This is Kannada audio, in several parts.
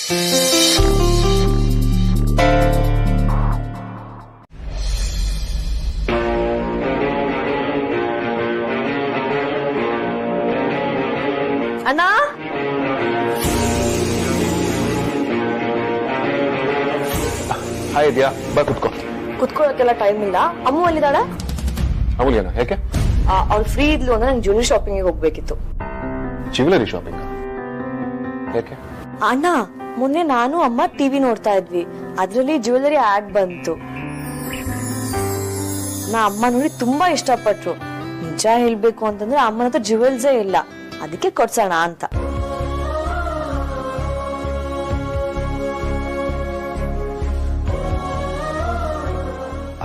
ಅಣ್ಣ ಹಾಯ್ ಇದೆಯಾ ಬಾ ಕುತ್ಕೋ. ಕುತ್ಕೊಳ್ಳೋಕೆಲ್ಲ ಟೈಮ್ ಇಲ್ಲ. ಅಮ್ಮು ಅಲ್ಲಿದ್ದಾಳೆ? ಅಮೂಲ್ಯನ ಯಾಕೆ? ಅವ್ಳು ಫ್ರೀ ಇದ್ಲು ಅಂದ್ರೆ ನಂಗೆ ಜ್ಯುವೆಲರಿ ಶಾಪಿಂಗ್ ಹೋಗ್ಬೇಕಿತ್ತು. ಜ್ಯುವೆಲರಿ ಶಾಪಿಂಗ್ ಯಾಕೆ? ಅಣ್ಣ ಮೊನ್ನೆ ನಾನು ಅಮ್ಮ ಟಿವಿ ನೋಡ್ತಾ ಇದ್ವಿ, ಅದ್ರಲ್ಲಿ ಜ್ಯುವೆಲರಿ ಆಡ್ ಬಂತು. ನಾ ಅಮ್ಮ ನೋಡಿ ತುಂಬಾ ಇಷ್ಟಪಟ್ರು. ನಿಜ ಹೇಳ್ಬೇಕು ಅಂತಂದ್ರೆ ಅಮ್ಮನ ಹತ್ರ ಜ್ಯುವೆಲ್ಸೇ ಇಲ್ಲ, ಅದಕ್ಕೆ ಕೊಡ್ಸೋಣ ಅಂತ.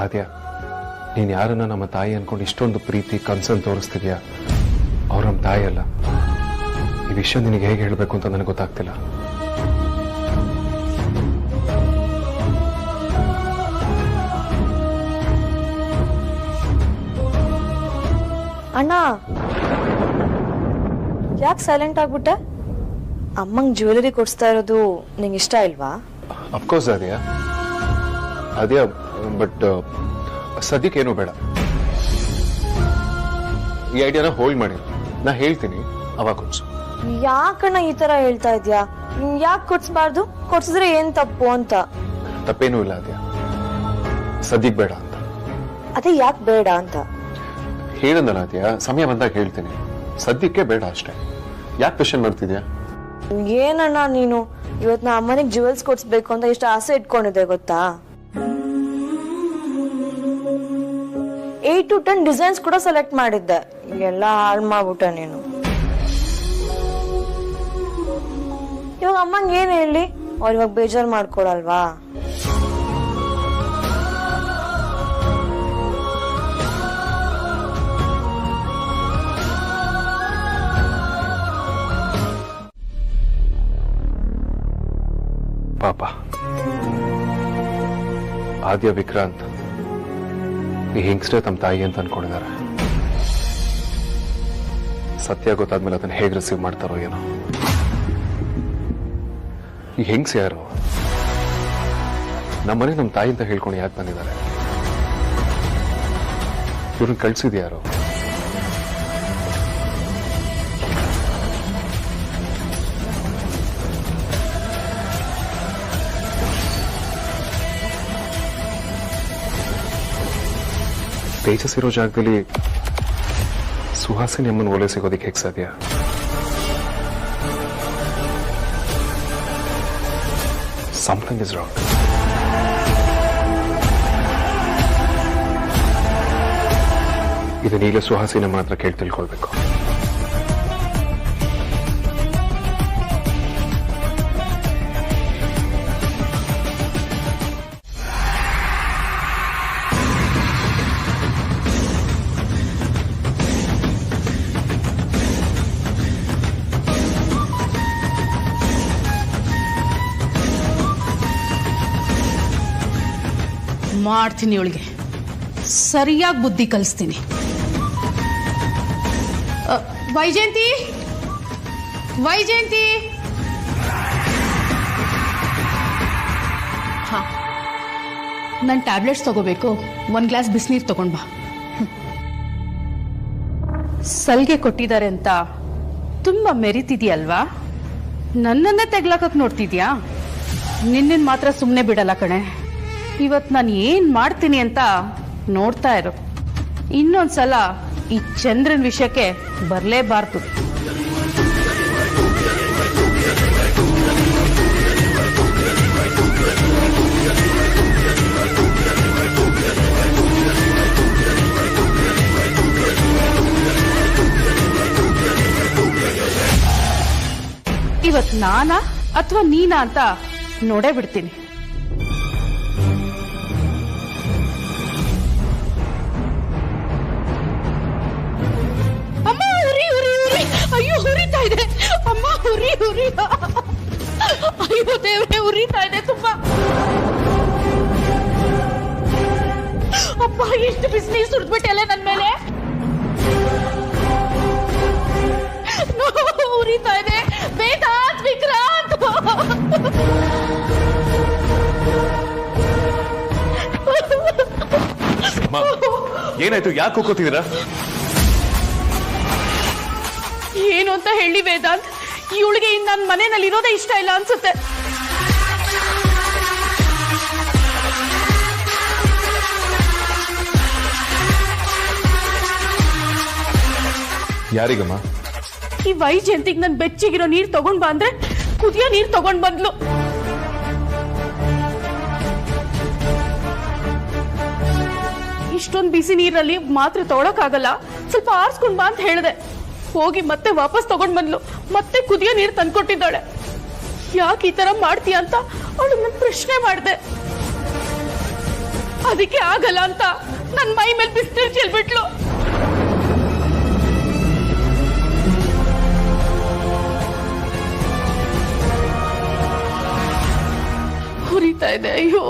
ಆದ್ಯ, ನೀನ್ ಯಾರನ್ನ ನಮ್ಮ ತಾಯಿ ಅನ್ಕೊಂಡು ಇಷ್ಟೊಂದು ಪ್ರೀತಿ ಕನ್ಸರ್ನ್ ತೋರಿಸ್ತಿದ್ಯಾ? ಅವ್ರ ನಮ್ಮ ತಾಯಿ ಅಲ್ಲ. ಈ ವಿಷಯ ನಿನಗೆ ಹೇಗೆ ಹೇಳ್ಬೇಕು ಅಂತ ನನಗೆ ಗೊತ್ತಾಗ್ತಿಲ್ಲ. ಅಣ್ಣ ಯಾಕೆ ಸೈಲೆಂಟ್ ಆಗ್ಬಿಟ್ಟೆ? ಅಮ್ಮಂಗ್ ಜ್ಯುವೆಲರಿ ಕೊಡ್ಸ್ತಾ ಇರೋದು ನಿಂಗೆ ಇಷ್ಟ ಇಲ್ವಾ? ಅಫ್ಕೋರ್ಸ್ ಅದ್ಯಾ, ಬಟ್ ಸದ್ಯಕ್ಕೇನು ಬೇಡ. ಈ ಐಡಿಯಾನ ಹೋಲ್ಡ್ ಮಾಡಿ, ನಾ ಹೇಳ್ತೀನಿ ಅವಾಗ ಕೊಡ್ಸು. ಯಾಕಣ್ಣ ಈ ತರ ಹೇಳ್ತಾ ಇದ್ಯಾ? ಯಾಕೆ ಕೊಡ್ಸ್ಬಾರ್ದು? ಕೊಡ್ಸಿದ್ರೆ ಏನ್ ತಪ್ಪು ಅಂತ? ತಪ್ಪೇನೂ ಇಲ್ಲ ಅದ್ಯಾ, ಸದ್ಯಕ್ಕೆ ಬೇಡ ಅಂತ. ಅದೇ ಯಾಕೆ ಬೇಡ ಅಂತ ಹೇಳಂದಲ್ಲ ಅದ್ಯಾ, ಸಮಯ ಬಂದಾಗ ಹೇಳ್ತೀನಿ. ಸದ್ಯಕ್ಕೆ ಬೇಡ ಅಷ್ಟೇ. ಯಾಕೆ ಕ್ವೆಶ್ಚನ್ ಮಾಡ್ತಿದ್ಯಾ? ಏನಣ್ಣ ನೀನು, ಇವತ್ ನಾ ಅಮ್ಮನಿಗೆ ಜ್ಯುವೆಲ್ಸ್ ಕೊಡ್ಸ್ಬೇಕು ಅಂತ ಎಷ್ಟು ಆಸೆ ಇಟ್ಕೊಂಡಿದ್ದೆ ಗೊತ್ತಾ? 8 to 10 ಡಿಸೈನ್ಸ್ ಕೂಡ ಸೆಲೆಕ್ಟ್ ಮಾಡಿದ್ದೆ, ಎಲ್ಲ ಹಾಳು ಮಾಡ್ಬಿಟ್ಟೆ ನೀನು. ಇವಾಗ ಅಮ್ಮಂಗೆ ಏನ್ ಹೇಳಿ? ಅವ್ರು ಇವಾಗ ಬೇಜಾರು ಮಾಡ್ಕೊಳಲ್ವಾ? ಪಾಪ ಆದ್ಯ ವಿಕ್ರಾಂತ್ ಈ ಹೆಂಗಸ್ರೆ ತಮ್ಮ ತಾಯಿ ಅಂತ ಅನ್ಕೊಂಡಿದ್ದಾರೆ. ಸತ್ಯ ಗೊತ್ತಾದ್ಮೇಲೆ ಅದನ್ನ ಹೇಗೆ ರಿಸೀವ್ ಮಾಡ್ತಾರೋ ಏನೋ. ಈ ಹೆಂಗ್ಸ್ ಯಾರು? ನಮ್ಮನೆ ನಮ್ಮ ತಾಯಿ ಅಂತ ಹೇಳ್ಕೊಂಡು ಯಾಕೆ ಬಂದಿದ್ದಾರೆ? ಇವ್ರನ್ನ ಕಳ್ಸಿದ್ಯಾರು? ತೇಜಸ್ ಇರೋ ಜಾಗದಲ್ಲಿ ಸುಹಾಸಿನಿ ಅಮ್ಮನ ಓಲೆ ಸಿಗೋದಿಕ್ಕೆ ಹೇಗೆ ಸಾಧ್ಯ? Something is wrong. ಇದನ್ನ ಈಗಲೇ ಸುಹಾಸಿನಿ ಅಮ್ಮನ ಹತ್ರ ಕೇಳಿ ತಿಳ್ಕೊಳ್ಬೇಕು. ಮಾಡ್ತೀನಿ, ಅವಳಿಗೆ ಸರಿಯಾಗಿ ಬುದ್ಧಿ ಕಲಿಸ್ತೀನಿ. ವೈಜಯಂತಿ, ವೈಜಯಂತಿ, ಹಾ, ನಾನು ಟ್ಯಾಬ್ಲೆಟ್ಸ್ ತಗೋಬೇಕು, 1 ಗ್ಲಾಸ್ ಬಿಸಿನೀರು ತಗೊಂಡ್ ಬಾ. ಸಲ್ಗೆ ಕೊಟ್ಟಿದ್ದಾರೆ ಅಂತ ತುಂಬಾ ಮೆರಿತಿದ್ಯಲ್ವಾ? ನನ್ನನ್ನೇ ತೆಗ್ಲಾಕಕ್ ನೋಡ್ತಿದ್ಯಾ? ನಿನ್ನ ಮಾತ್ರ ಸುಮ್ಮನೆ ಬಿಡಲ್ಲ ಕಣೆ. ಇವತ್ತು ನಾನು ಏನ್ ಮಾಡ್ತೀನಿ ಅಂತ ನೋಡ್ತಾ ಇರು. ಇನ್ನೊಂದ್ಸಲ ಈ ಚಂದ್ರನ್ ವಿಷಯಕ್ಕೆ ಬರಲೇಬಾರ್ದು. ಇವತ್ತು ನಾನಾ ಅಥವಾ ನೀನಾ ಅಂತ ನೋಡೇ ಬಿಡ್ತೀನಿ. ಅಯ್ಯೋ, ಉರಿತಾ ಇದೆ ಅಮ್ಮ, ಉರಿ. ಅಯ್ಯೋ ದೇವ್ರೆ, ಉರಿತಾ ಇದೆ ತುಂಬಾ. ಅಪ್ಪ, ಎಷ್ಟು ಬಿಸಿನೀರು ಸುರಿದ್ಬಿಟ್ಟೆಲ್ಲ ನನ್ ಮೇಲೆ. ಉರಿತಾ ಇದೆ. ವೇದಾಂತ್, ವಿಕ್ರಾಂತ್. ಏನಾಯ್ತು? ಯಾಕೆ ಕೂಕೋತಿದ್ದೀರಾ? ಏನು ಅಂತ ಹೇಳಿ ವೇದಾಂತ್, ಇವಳಿಗೆ ನನ್ನ ಮನೆಯಲ್ಲಿ ಇರೋದೇ ಇಷ್ಟ ಇಲ್ಲ ಅನ್ಸುತ್ತೆ. ಯಾರಿಗಮ್ಮ? ಈ ವೈಜಯಂತಿಗೆ ನನ್ ಬೆಚ್ಚಿಗಿರೋ ನೀರ್ ತಗೊಂಡ್ ಬಾ ಅಂದ್ರೆ ಕುದಿಯೋ ನೀರ್ ತಗೊಂಡ್ ಬಂದ್ಲು. ಇಷ್ಟೊಂದು ಬಿಸಿ ನೀರಲ್ಲಿ ಮಾತ್ರ ತೊಗೊಳಕ್ಕಾಗಲ್ಲ, ಸ್ವಲ್ಪ ಆರ್ಸ್ಕೊಂಡ್ ಬಾ ಅಂತ ಹೇಳಿದೆ. ಹೋಗಿ ಮತ್ತೆ ವಾಪಸ್ ತಗೊಂಡ್ ಬಂದ್ಲು, ಮತ್ತೆ ಕುದಿಯೋ ನೀರು ತಂದ್ಕೊಟ್ಟಿದ್ದಾಳೆ. ಯಾಕೆ ಈ ತರ ಮಾಡ್ತೀಯ ಅಂತ ಅವಳು ನನ್ ಪ್ರಶ್ನೆ ಮಾಡಿದೆ. ಅದಕ್ಕೆ ಆಗಲ್ಲ ಅಂತ ನನ್ ಮೈ ಮೇಲೆ ಬಿಸಿನೀರು ಚೆಲ್ಬಿಟ್ಲು. ಹುರಿತಾ ಇದೆ. ಅಯ್ಯೋ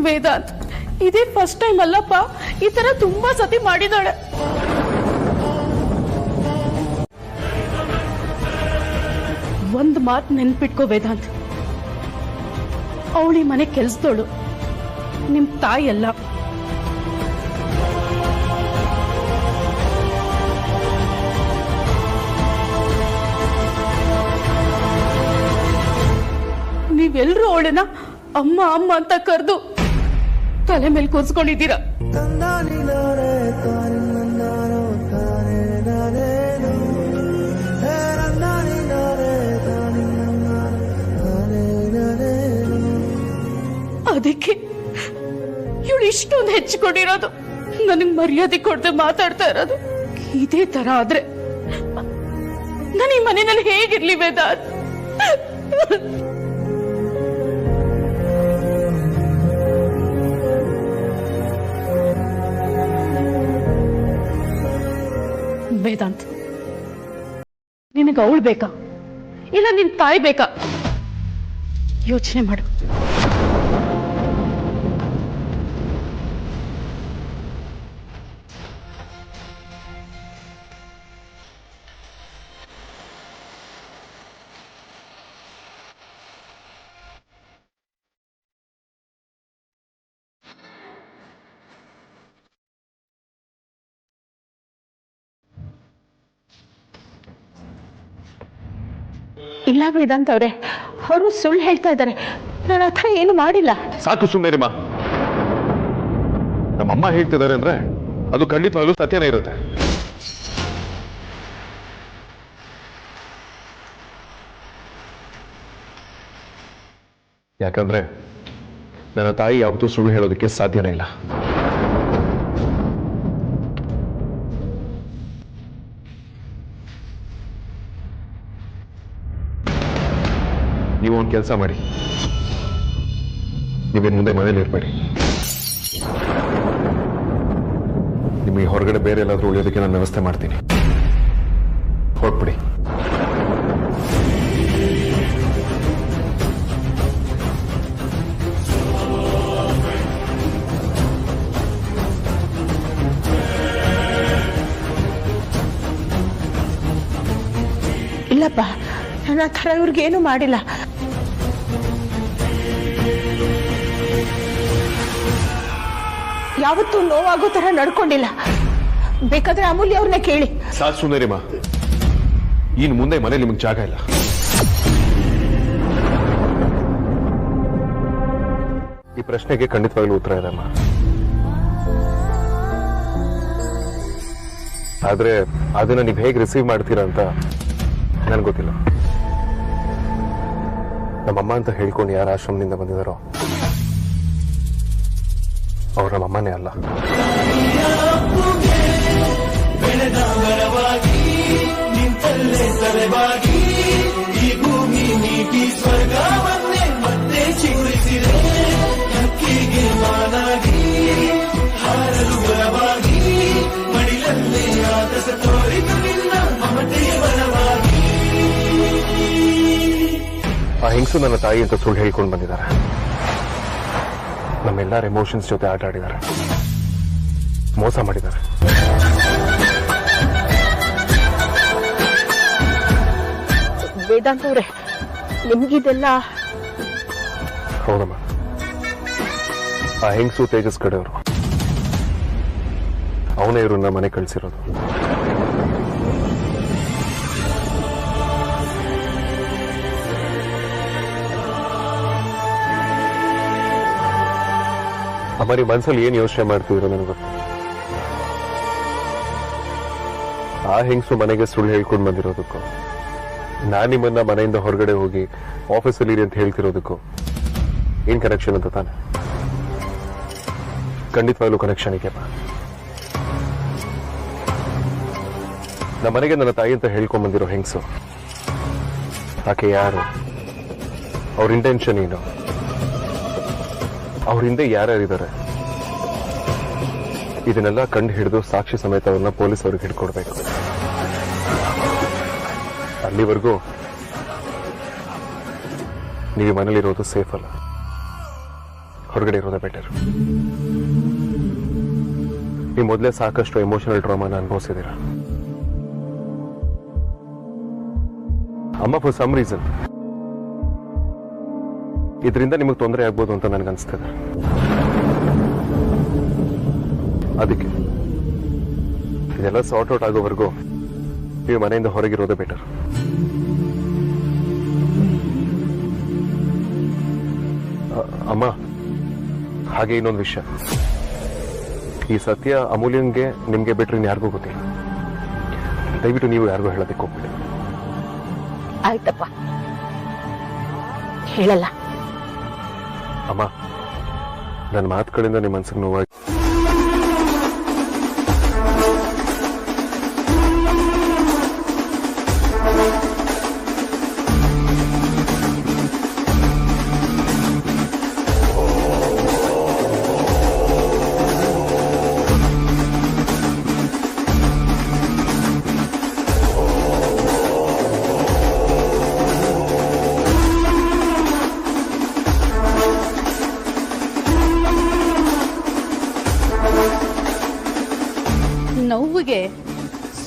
ವೇದಾಂತ್, ಇದೇ ಫಸ್ಟ್ ಟೈಮ್ ಅಲ್ಲಪ್ಪ, ಈ ತರ ತುಂಬಾ ಸತಿ ಮಾಡಿದಾಳೆ. ಒಂದ್ ಮಾತು ನೆನ್ಪಿಟ್ಕೋ ವೇದಾಂತ್, ಅವಳಿ ಮನೆ ಕೆಲ್ಸದೋಳು, ನಿಮ್ ತಾಯಿ ಅಲ್ಲ. ನೀವೆಲ್ರೂ ಅವಳನ್ನ ಅಮ್ಮ ಅಮ್ಮ ಅಂತ ಕರೆದು ತಲೆ ಮೇಲೆ ಕೂರ್ಸ್ಕೊಂಡಿದ್ದೀರಾ. ಅದಕ್ಕೆ ಇವಳು ಇಷ್ಟೊಂದು ಹೆಚ್ಚಿಕೊಂಡಿರೋದು, ನನಗ್ ಮರ್ಯಾದೆ ಕೊಡದೆ ಮಾತಾಡ್ತಾ ಇರೋದು. ಇದೇ ತರ ಆದ್ರೆ ನಾನು ಈ ಮನೆಯಲ್ಲಿ ಹೇಗಿರ್ಲಿ ವೇದಾಂತ್? ವೇದಾಂತ್, ನಿನಗೆ ಅವಳು ಬೇಕಾ ಇಲ್ಲ ನಿನ್ ತಾಯಿ ಬೇಕಾ? ಯೋಚನೆ ಮಾಡು. ಇಲ್ಲ ವೇದಾಂತ್ ಅವ್ರೆ, ಅವರು ಸುಳ್ಳು ಹೇಳ್ತಾ ಇದ್ದಾರೆ. ನನ್ನ ಹತ್ರ ಏನು ಮಾಡಿಲ್ಲ. ಸಾಕು ಸುಮ್ಮನೆ. ನಮ್ಮಮ್ಮ ಹೇಳ್ತಿದ್ದಾರೆ ಅಂದ್ರೆ ಅದು ಖಂಡಿತವಾಗ್ಲೂ ಸತ್ಯನೇ ಇರುತ್ತೆ. ಯಾಕಂದ್ರೆ ನನ್ನ ತಾಯಿ ಯಾವತ್ತೂ ಸುಳ್ಳು ಹೇಳೋದಕ್ಕೆ ಸಾಧ್ಯನೇ ಇಲ್ಲ. ನೀವು ಒಂದು ಕೆಲಸ ಮಾಡಿ, ನೀವೇನು ಮುಂದೆ ಮನೇಲಿ ಇರಬೇಡಿ. ನಿಮಗೆ ಹೊರಗಡೆ ಬೇರೆ ಎಲ್ಲಾದ್ರೂ ಉಳಿಯೋದಕ್ಕೆ ನಾನು ವ್ಯವಸ್ಥೆ ಮಾಡ್ತೀನಿ. ಹೊರಟ್ಬಿಡಿ. ಇಲ್ಲಪ್ಪ, ನನ್ನ ಹತ್ರ ಇವ್ರಿಗೇನು ಮಾಡಿಲ್ಲ. ಯಾವತ್ತೂ ನೋವಾಗೋ ತರ ನಡ್ಕೊಂಡಿಲ್ಲ. ಬೇಕಾದ್ರೆ ಅಮೂಲ್ಯ ಅವ್ರನ್ನ ಕೇಳಿ. ಸಾಕು ಸುಂದರಿಮಾ, ಇನ್ನು ಮುಂದೆ ಮನೆ ನಿಮಗೆ ಜಾಗ ಇಲ್ಲ. ಈ ಪ್ರಶ್ನೆಗೆ ಖಂಡಿತವಾಗ್ಲೂ ಉತ್ತರ ಇದೆ ಅಮ್ಮ. ಆದ್ರೆ ಅದನ್ನ ನೀವು ಹೇಗೆ ರಿಸೀವ್ ಮಾಡ್ತೀರಾ ಅಂತ ನನ್ಗೆ ಗೊತ್ತಿಲ್ಲ. ನಮ್ಮಮ್ಮ ಅಂತ ಹೇಳ್ಕೊಂಡು ಯಾರ ಆಶ್ರಮದಿಂದ ಬಂದಿದಾರೋ ಅವ್ರ ನಮ್ಮಮ್ಮನೇ ಅಲ್ಲ. ಆ ಹೆಂಗಸು ನನ್ನ ತಾಯಿ ಅಂತ ಸುಳ್ಳು ಹೇಳ್ಕೊಂಡು ಬಂದಿದ್ದಾರೆ. ನಮ್ಮೆಲ್ಲರ ಎಮೋಷನ್ಸ್ ಜೊತೆ ಆಟ ಆಡಿದ್ದಾರೆ, ಮೋಸ ಮಾಡಿದ್ದಾರೆ. ವೇದಾಂತ್ ಅವ್ರೆ, ನಿಮ್ಗಿದೆಲ್ಲ ಹೌದಮ್ಮ, ಆ ಹೆಂಗಸು ತೇಜಸ್ ಕಡೆಯವರು, ಅವನೇ ಇವ್ರನ್ನ ಮನೆ ಕಳಿಸಿರೋದು. ಅಮ್ಮ, ನೀವು ಮನಸ್ಸಲ್ಲಿ ಏನು ಯೋಚನೆ ಮಾಡ್ತಿದ್ರು ನನಗೆ ಗೊತ್ತು. ಆ ಹೆಂಗಸು ಮನೆಗೆ ಸುಳ್ಳು ಹೇಳ್ಕೊಂಡು ಬಂದಿರೋದಕ್ಕೂ, ನಾನು ನಿಮ್ಮನ್ನ ಮನೆಯಿಂದ ಹೊರಗಡೆ ಹೋಗಿ ಆಫೀಸಲ್ಲಿ ಇರಿ ಅಂತ ಹೇಳ್ತಿರೋದಕ್ಕೂ ಏನ್ ಕನೆಕ್ಷನ್ ಅಂತ ತಾನೆ? ಖಂಡಿತವಾಗ್ಲೂ ಕನೆಕ್ಷನ್ ಇದೆಯಪ್ಪ. ನಮ್ಮ ಮನೆಗೆ ನನ್ನ ತಾಯಿ ಅಂತ ಹೇಳ್ಕೊಂಡ್ ಬಂದಿರೋ ಹೆಂಗಸು, ಆಕೆ ಯಾರು, ಅವ್ರ ಇಂಟೆನ್ಷನ್ ಏನು, ಅವ್ರ ಹಿಂದೆ ಯಾರ್ಯಾರಿದ್ದಾರೆ, ಇದನ್ನೆಲ್ಲ ಕಂಡು ಹಿಡಿದು ಸಾಕ್ಷಿ ಸಮೇತ ಅವ್ರನ್ನ ಪೊಲೀಸ್ ಅವ್ರಿಗೆ ಹಿಡ್ಕೊಡ್ಬೇಕು. ಅಲ್ಲಿವರೆಗೂ ನೀವು ಮನೇಲಿರೋದು ಸೇಫ್ ಅಲ್ಲ, ಹೊರಗಡೆ ಇರೋದೇ ಬೆಟರ್. ನೀವು ಮೊದಲೇ ಸಾಕಷ್ಟು ಎಮೋಷನಲ್ ಟ್ರಾಮಾನ ಅನುಭವಿಸಿದ್ದೀರ. ಅಮ್ಮ, ಫಾರ್ ಸಮ್ ರೀಸನ್ ಇದರಿಂದ ನಿಮಗೆ ತೊಂದರೆ ಆಗ್ಬೋದು ಅಂತ ನನಗನ್ಸ್ತದೆ. ಅದಕ್ಕೆ ಇದೆಲ್ಲ ಸಾರ್ಟ್ ಔಟ್ ಆಗೋವರೆಗೂ ನೀವು ಮನೆಯಿಂದ ಹೊರಗಿರೋದೇ ಬೆಟರ್. ಅಮ್ಮ, ಹಾಗೆ ಇನ್ನೊಂದು ವಿಷಯ, ಈ ಸತ್ಯ ಅಮೂಲ್ಯಂಗೆ ನಿಮ್ಗೆ ಬಿಟ್ರೆ ಯಾರಿಗೂ ಗೊತ್ತಿಲ್ಲ. ದಯವಿಟ್ಟು ನೀವು ಯಾರಿಗೂ ಹೇಳೋದಕ್ಕೆ ಹೋಗ್ಬಿಡಿ. ಆಯ್ತಪ್ಪ, ಹೇಳಲ್ಲ. ಅಮ್ಮ, ನನ್ನ ಮಾತುಗಳಿಂದ ನಿಮ್ಮ ಮನಸ್ಸಿಗೆ ನೋವಾಗಿ ನೋವಿಗೆ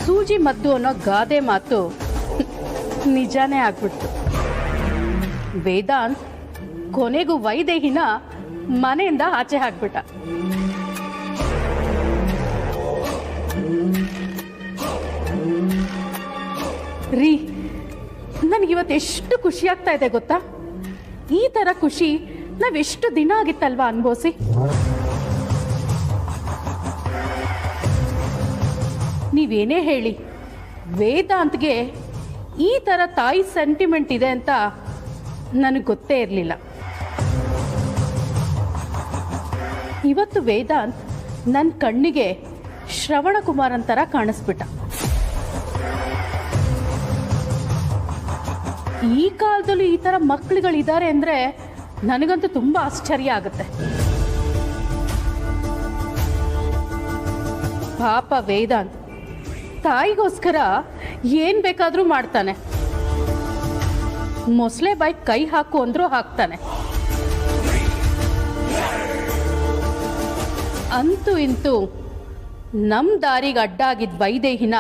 ಸೂಜಿ ಮದ್ದು ಅನ್ನೋ ಗಾದೆ ಮಾತು ನಿಜಾನೇ ಆಗ್ಬಿಡ್ತು. ವೇದಾಂತ್ ಕೊನೆಗೂ ವೈದೇಹಿನ ಮನೆಯಿಂದ ಆಚೆ ಹಾಕ್ಬಿಟ್ಟ. ರೀ, ನನಗಿವತ್ತು ಎಷ್ಟು ಖುಷಿ ಆಗ್ತಾ ಇದೆ ಗೊತ್ತಾ? ಈ ತರ ಖುಷಿ ನಾವೆಷ್ಟು ದಿನ ಆಗಿತ್ತಲ್ವಾ ಅನ್ಭವಿಸಿ. ನೀವೇನೇ ಹೇಳಿ, ವೇದಾಂತ್ಗೆ ಈ ಥರ ತಾಯಿ ಸೆಂಟಿಮೆಂಟ್ ಇದೆ ಅಂತ ನನಗೆ ಗೊತ್ತೇ ಇರಲಿಲ್ಲ. ಇವತ್ತು ವೇದಾಂತ್ ನನ್ನ ಕಣ್ಣಿಗೆ ಶ್ರವಣ ಕುಮಾರನ್ ಥರ ಕಾಣಿಸ್ಬಿಟ್ಟ. ಈ ಕಾಲದಲ್ಲೂ ಈ ಥರ ಮಕ್ಕಳುಗಳಿದ್ದಾರೆ ಅಂದರೆ ನನಗಂತೂ ತುಂಬ ಆಶ್ಚರ್ಯ ಆಗುತ್ತೆ. ಪಾಪ ವೇದಾಂತ್ ತಾಯಿಗೋಸ್ಕರ ಏನ್ ಬೇಕಾದ್ರೂ ಮಾಡ್ತಾನೆ. ಮೊಸಳೆ ಬಾಯಿ ಕೈ ಹಾಕು ಅಂದ್ರೂ ಹಾಕ್ತಾನೆ. ಅಂತೂ ಇಂತೂ ನಮ್ ದಾರಿಗೆ ಅಡ್ಡಾಗಿದ್ದ ವೈದೇಹಿನ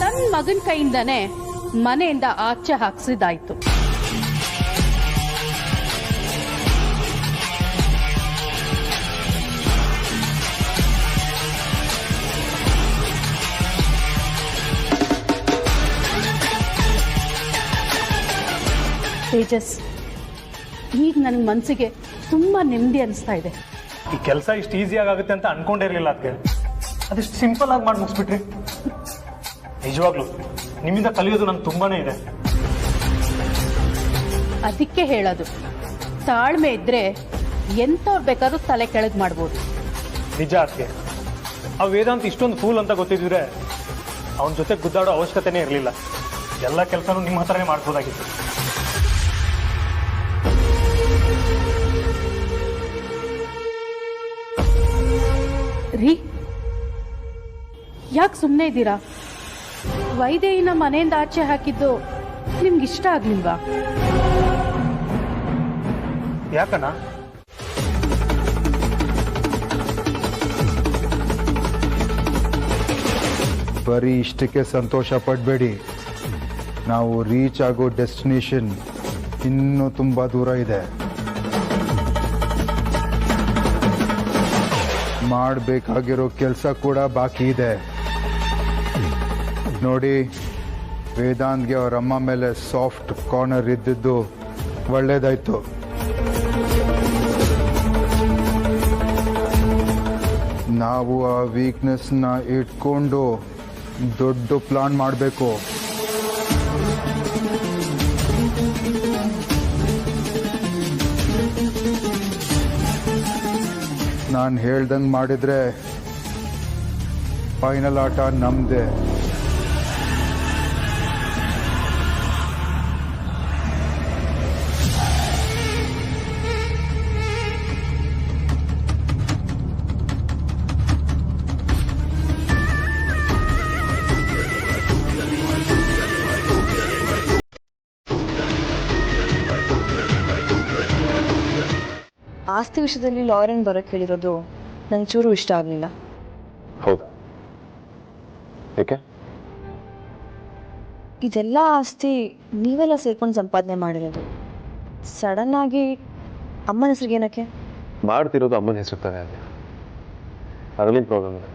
ತನ್ನ ಮಗನ ಕೈಯಿಂದಾನೆ ಮನೆಯಿಂದ ಆಚೆ ಹಾಕ್ಸಿದಾಯ್ತು. ತೇಜಸ್, ಈಗ ನನ್ನ ಮನಸ್ಸಿಗೆ ತುಂಬಾ ನೆಮ್ಮದಿ ಅನಿಸ್ತಾ ಇದೆ. ಈ ಕೆಲಸ ಇಷ್ಟು ಈಸಿಯಾಗಿ ಆಗುತ್ತೆ ಅಂತ ಅನ್ಕೊಂಡಿರ್ಲಿಲ್ಲ. ಅದಕ್ಕೆ ಅದಿಷ್ಟು ಸಿಂಪಲ್ ಆಗಿ ಮಾಡಿ ಮುಗಿಸ್ಬಿಟ್ರಿ. ನಿಜವಾಗ್ಲು ನಿಮ್ಮಿಂದ ಕಲಿಯೋದು ನಂಗೆ ತುಂಬಾನೇ ಇದೆ. ಅದಕ್ಕೆ ಹೇಳೋದು, ತಾಳ್ಮೆ ಇದ್ರೆ ಎಂಥವ್ರು ಬೇಕಾದ್ರೂ ತಲೆ ಕೆಳಗೆ ಮಾಡ್ಬೋದು. ನಿಜ. ಅದಕ್ಕೆ ಆ ವೇದಾಂತ್ ಇಷ್ಟೊಂದು ಫೂಲ್ ಅಂತ ಗೊತ್ತಿದ್ರೆ ಅವನ ಜೊತೆ ಗುದ್ದಾಡೋ ಅವಶ್ಯಕತೆನೇ ಇರಲಿಲ್ಲ. ಎಲ್ಲ ಕೆಲಸನೂ ನಿಮ್ಮ ಹತ್ರನೇ ಮಾಡ್ಬೋದಾಗಿತ್ತು. ರೀ, ಯಾಕೆ ಸುಮ್ಮನೆ ಇದ್ದೀರಾ? ವೈದೇಹಿನ ಮನೆಯಿಂದ ಆಚೆ ಹಾಕಿದ್ದು ನಿಮ್ಗೆ ಇಷ್ಟ ಆಗ್ಲಿಲ್ವಾ? ಯಾಕಣ್ಣ? ಬರೀ ಇಷ್ಟಕ್ಕೆ ಸಂತೋಷ ಪಡಬೇಡಿ. ನಾವು ರೀಚ್ ಆಗೋ ಡೆಸ್ಟಿನೇಷನ್ ಇನ್ನೂ ತುಂಬ ದೂರ ಇದೆ. ಮಾಡಬೇಕಾಗಿರೋ ಕೆಲಸ ಕೂಡ ಬಾಕಿ ಇದೆ. ನೋಡಿ, ವೇದಾಂತ್ಗೆ ಅವ್ರ ಅಮ್ಮ ಮೇಲೆ ಸಾಫ್ಟ್ ಕಾರ್ನರ್ ಇದ್ದಿದ್ದು ಒಳ್ಳೇದಾಯ್ತು. ನಾವು ಆ ವೀಕ್ನೆಸ್ನ ಇಟ್ಕೊಂಡು ದೊಡ್ಡ ಪ್ಲಾನ್ ಮಾಡಬೇಕು. ನಾನು ಹೇಳ್ದಂಗೆ ಮಾಡಿದ್ರೆ ಫೈನಲ್ ಆಟ ನಮ್ದೇ. ಆಸ್ತಿ ವಿಷಯದಲ್ಲಿ ಲಾಯರನ್ ಬರೋಕ್ಕೆ ಹೇಳಿರೋದು ನಂಗೆ ಚೂರು ಇಷ್ಟ ಆಗಲಿಲ್ಲ. ಹೌದಾ? ಏಕೆ? ಇದೆಲ್ಲ ಆಸ್ತಿ ನೀವೆಲ್ಲ ಸೇರ್ಕೊಂಡು ಸಂಪಾದನೆ ಮಾಡಿರೋದು. ಸಡನ್ ಆಗಿ ಅಮ್ಮನ ಹೆಸರಿಗೆ ಏನಕ್ಕೆ? ಮಾಡ್ತಿರೋದು ಅಮ್ಮನ ಹೆಸರು ತಾನೆ ಅದೇ, ಅದರಲ್ಲಿ ಪ್ರಾಬ್ಲಮ್ ಇದೆ.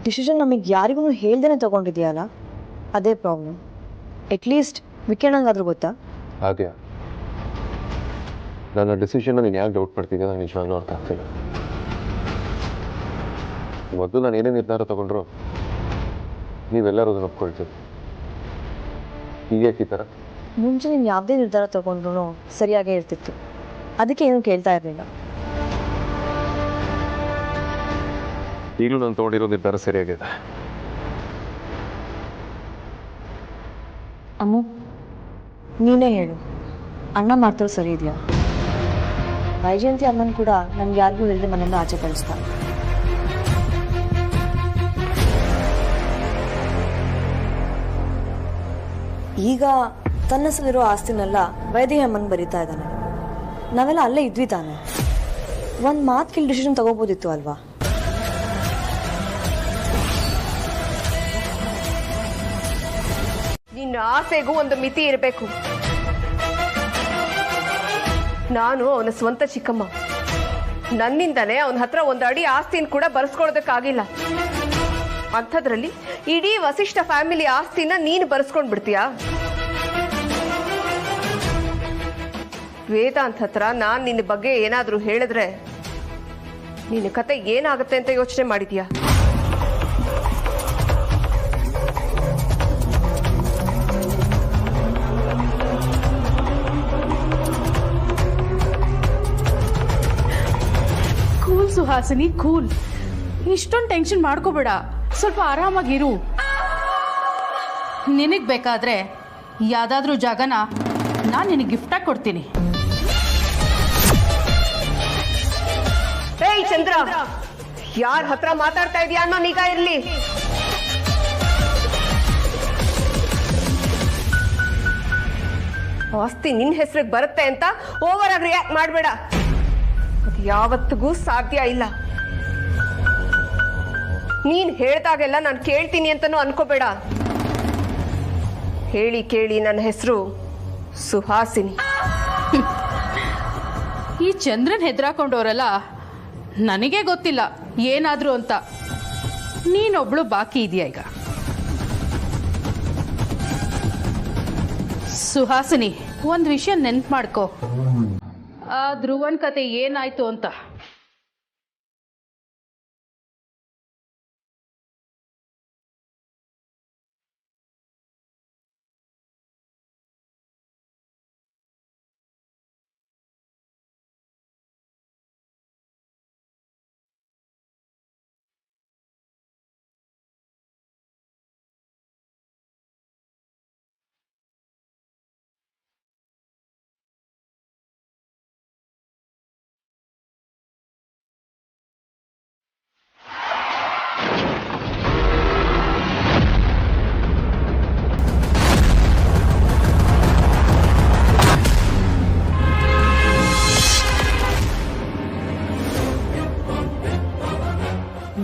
ಡಿಸಿಷನ್ ನಮಗೆ ಯಾರಿಗೂ ಹೇಳ್ದೇನೆ ತಗೊಂಡಿದ್ಯಲ್ಲ, ಅದೇ ಪ್ರಾಬ್ಲಮ್. ಅಟ್ಲೀಸ್ಟ್ ವಿಕೆಂಡಂಗಾದ್ರೂ ಗೊತ್ತಾ? ಅದೇ ನನ್ನ ಡಿಸಿಷನ್ನ ನೀನು ಯಾಕೆ ಡೌಟ್ ಪಡ್ತಿದ್ದೆ ನಾನು ನಿಜವಾಗ್ಲೂ ಅರ್ಥ ಆಗ್ತಿಲ್ಲ. ಮೊದಲು ನಾನು ಏನೇ ನಿರ್ಧಾರ ತಗೊಂಡ್ರು ನೀವೆಲ್ಲರೂ ಅದನ್ನು ಒಪ್ಕೊಳ್ತೀವಿ. ಹೀಗೆ ಈ ಥರ ಮುಂಚೆ ನೀನು ಯಾವುದೇ ನಿರ್ಧಾರ ತಗೊಂಡ್ರು ಸರಿಯಾಗೇ ಇರ್ತಿತ್ತು, ಅದಕ್ಕೆ ಏನು ಕೇಳ್ತಾ ಇರಲಿಲ್ಲ. ಈಗಲೂ ನಾನು ತೊಗೊಂಡಿರೋ ನಿರ್ಧಾರ ಸರಿಯಾಗಿದೆ. ಅಮ್ಮ, ನೀನೇ ಹೇಳು, ಅಣ್ಣ ಮಾಡ್ತಾರೋ ಸರಿ ಇದೆಯಾ? ವೈಜಯಂತಿ ಅಮ್ಮನ ಕೂಡ ನನ್ಗೆ ಯಾರಿಗೂ ಹೇಳಿದೆ ಮನೆಯಿಂದ ಆಚೆ ಕಳಿಸ್ತಾರೆ. ಈಗ ತನ್ನ ಹೆಸರಿರೋ ಆಸ್ತಿನೆಲ್ಲ ವೈದೇಹಿ ಅಮ್ಮನ್ ಬರೀತಾ ಇದ್ದಾನೆ. ನಾವೆಲ್ಲ ಅಲ್ಲೇ ಇದ್ವಿ ತಾನೆ, ಒಂದು ಮಾತು ಕೇಳಿ ಡಿಸಿಷನ್ ತಗೋಬೋದಿತ್ತು ಅಲ್ವಾ? ನಿನ್ನ ಆಸೆಗೂ ಒಂದು ಮಿತಿ ಇರಬೇಕು. ನಾನು ಅವನ ಸ್ವಂತ ಚಿಕ್ಕಮ್ಮ, ನನ್ನಿಂದನೇ ಅವನ ಹತ್ರ ಒಂದು ಅಡಿ ಆಸ್ತಿನ ಕೂಡ ಬರ್ಸ್ಕೊಳ್ಳೋದಕ್ಕಾಗಿಲ್ಲ. ಅಂಥದ್ರಲ್ಲಿ ಇಡೀ ವಸಿಷ್ಠ ಫ್ಯಾಮಿಲಿ ಆಸ್ತಿನ ನೀನು ಬರ್ಸ್ಕೊಂಡ್ ಬಿಡ್ತೀಯಾ? ವೇದಾಂತ್ ಹತ್ರ ನಾನ್ ನಿನ್ನ ಬಗ್ಗೆ ಏನಾದ್ರೂ ಹೇಳಿದ್ರೆ ನಿನ್ನ ಕತೆ ಏನಾಗುತ್ತೆ ಅಂತ ಯೋಚನೆ ಮಾಡಿದ್ಯಾ? Cool Suhasini, cool. ಇಷ್ಟೊಂದು ಟೆನ್ಷನ್ ಮಾಡ್ಕೋಬೇಡ, ಸ್ವಲ್ಪ ಆರಾಮಾಗಿರು. ನಿನಗೆ ಬೇಕಾದ್ರೆ ಯಾವ್ದಾದ್ರೂ ಜಾಗನ ನಾನು ನಿನಗೆ ಗಿಫ್ಟಾಗಿ ಕೊಡ್ತೀನಿ. ಏಯ್ ಚಂದ್ರ, ಯಾರ ಹತ್ರ ಮಾತಾಡ್ತಾ ಇದೀಯಾ ಅನ್ನೋ ನಿಗಾ ಇರ್ಲಿ. ಆಸ್ತಿ ನಿನ್ ಹೆಸರಿಗೆ ಬರುತ್ತೆ ಅಂತ ಓವರ್ ಆಗಿ ರಿಯಾಕ್ಟ್ ಮಾಡಬೇಡ. ಅದು ಯಾವತ್ತಿಗೂ ಸಾಧ್ಯ ಇಲ್ಲ. ನೀನ್ ಹೇಳ್ದಾಗೆಲ್ಲ ನಾನು ಕೇಳ್ತೀನಿ ಅಂತಾನೂ ಅನ್ಕೋಬೇಡ. ಹೇಳಿ ಕೇಳಿ ನನ್ನ ಹೆಸರು ಸುಹಾಸಿನಿ. ಈ ಚಂದ್ರನ್ ಹೆದರಾಕೊಂಡವರಲ್ಲ, ನನಗೆ ಗೊತ್ತಿಲ್ಲ ಏನಾದ್ರು ಅಂತ. ನೀನೊಬ್ಳು ಬಾಕಿ ಇದೆಯಾ ಈಗ? ಸುಹಾಸಿನಿ, ಒಂದು ವಿಷಯ ನೆನ್ಪು ಮಾಡ್ಕೋ, ಆ ಧ್ರುವನ್ ಕತೆ ಏನಾಯ್ತು ಅಂತ.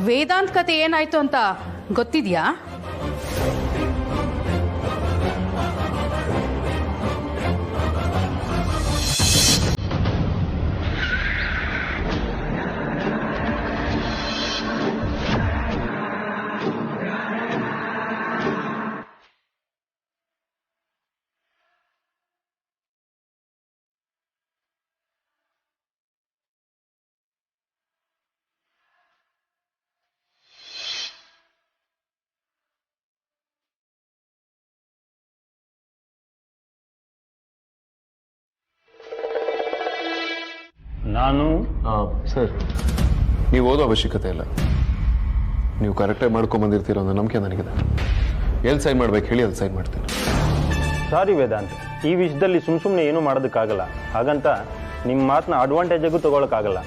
ವೇದಾಂತ್ ಕತೆ ಏನಾಯ್ತು ಅಂತ ಗೊತ್ತಿದ್ಯಾ? ನಾನು ಸರ್ ನೀವು ಓದೋ ಅವಶ್ಯಕತೆ ಇಲ್ಲ. ನೀವು ಕರೆಕ್ಟಾಗಿ ಮಾಡ್ಕೊಂಬಂದಿರ್ತೀರೋ ಅನ್ನೋ ನಂಬಿಕೆ ನನಗಿದೆ. ಎಲ್ಲಿ ಸೈನ್ ಮಾಡ್ಬೇಕು ಹೇಳಿ, ಅಲ್ಲಿ ಸೈನ್ ಮಾಡ್ತೀನಿ. ಸಾರಿ ವೇದಾಂತ್, ಈ ವಿಷಯದಲ್ಲಿ ಸುಮ್ಮನೆ ಏನೂ ಮಾಡೋದಕ್ಕಾಗಲ್ಲ. ಹಾಗಂತ ನಿಮ್ಮ ಮಾತನ್ನ ಅಡ್ವಾಂಟೇಜಾಗೂ ತಗೊಳಕ್ಕಾಗಲ್ಲ.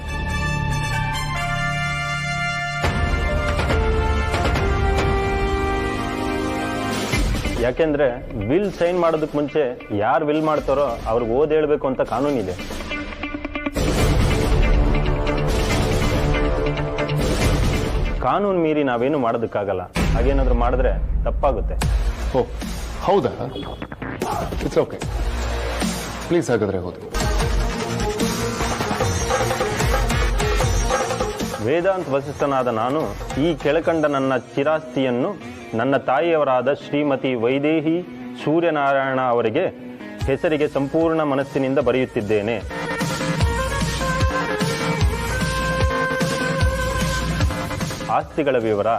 ಯಾಕೆಂದ್ರೆ ವಿಲ್ ಸೈನ್ ಮಾಡೋದಕ್ಕೆ ಮುಂಚೆ ಯಾರು ವಿಲ್ ಮಾಡ್ತಾರೋ ಅವ್ರಿಗೆ ಓದ್ ಹೇಳ್ಬೇಕು ಅಂತ ಕಾನೂನಿದೆ. ಕಾನೂನು ಮೀರಿ ನಾವೇನು ಮಾಡೋದಕ್ಕಾಗಲ್ಲ. ಹಾಗೇನಾದ್ರೂ ಮಾಡಿದ್ರೆ ತಪ್ಪಾಗುತ್ತೆ. ಓ ಹೌದಾ? ಇಟ್ಸ್ ಓಕೆ, ಪ್ಲೀಸ್ ಹಾಗಾದ್ರೆ ಹೋಗಿ. ವೇದಾಂತ್ ವಸಿಷ್ಠನಾದ ನಾನು ಈ ಕೆಳಕಂಡ ನನ್ನ ಚಿರಾಸ್ತಿಯನ್ನು ನನ್ನ ತಾಯಿಯವರಾದ ಶ್ರೀಮತಿ ವೈದೇಹಿ ಸೂರ್ಯನಾರಾಯಣ ಅವರಿಗೆ ಹೆಸರಿಗೆ ಸಂಪೂರ್ಣ ಮನಸ್ಸಿನಿಂದ ಬರೆಯುತ್ತಿದ್ದೇನೆ. ಆಸ್ತಿಗಳ ವಿವರ: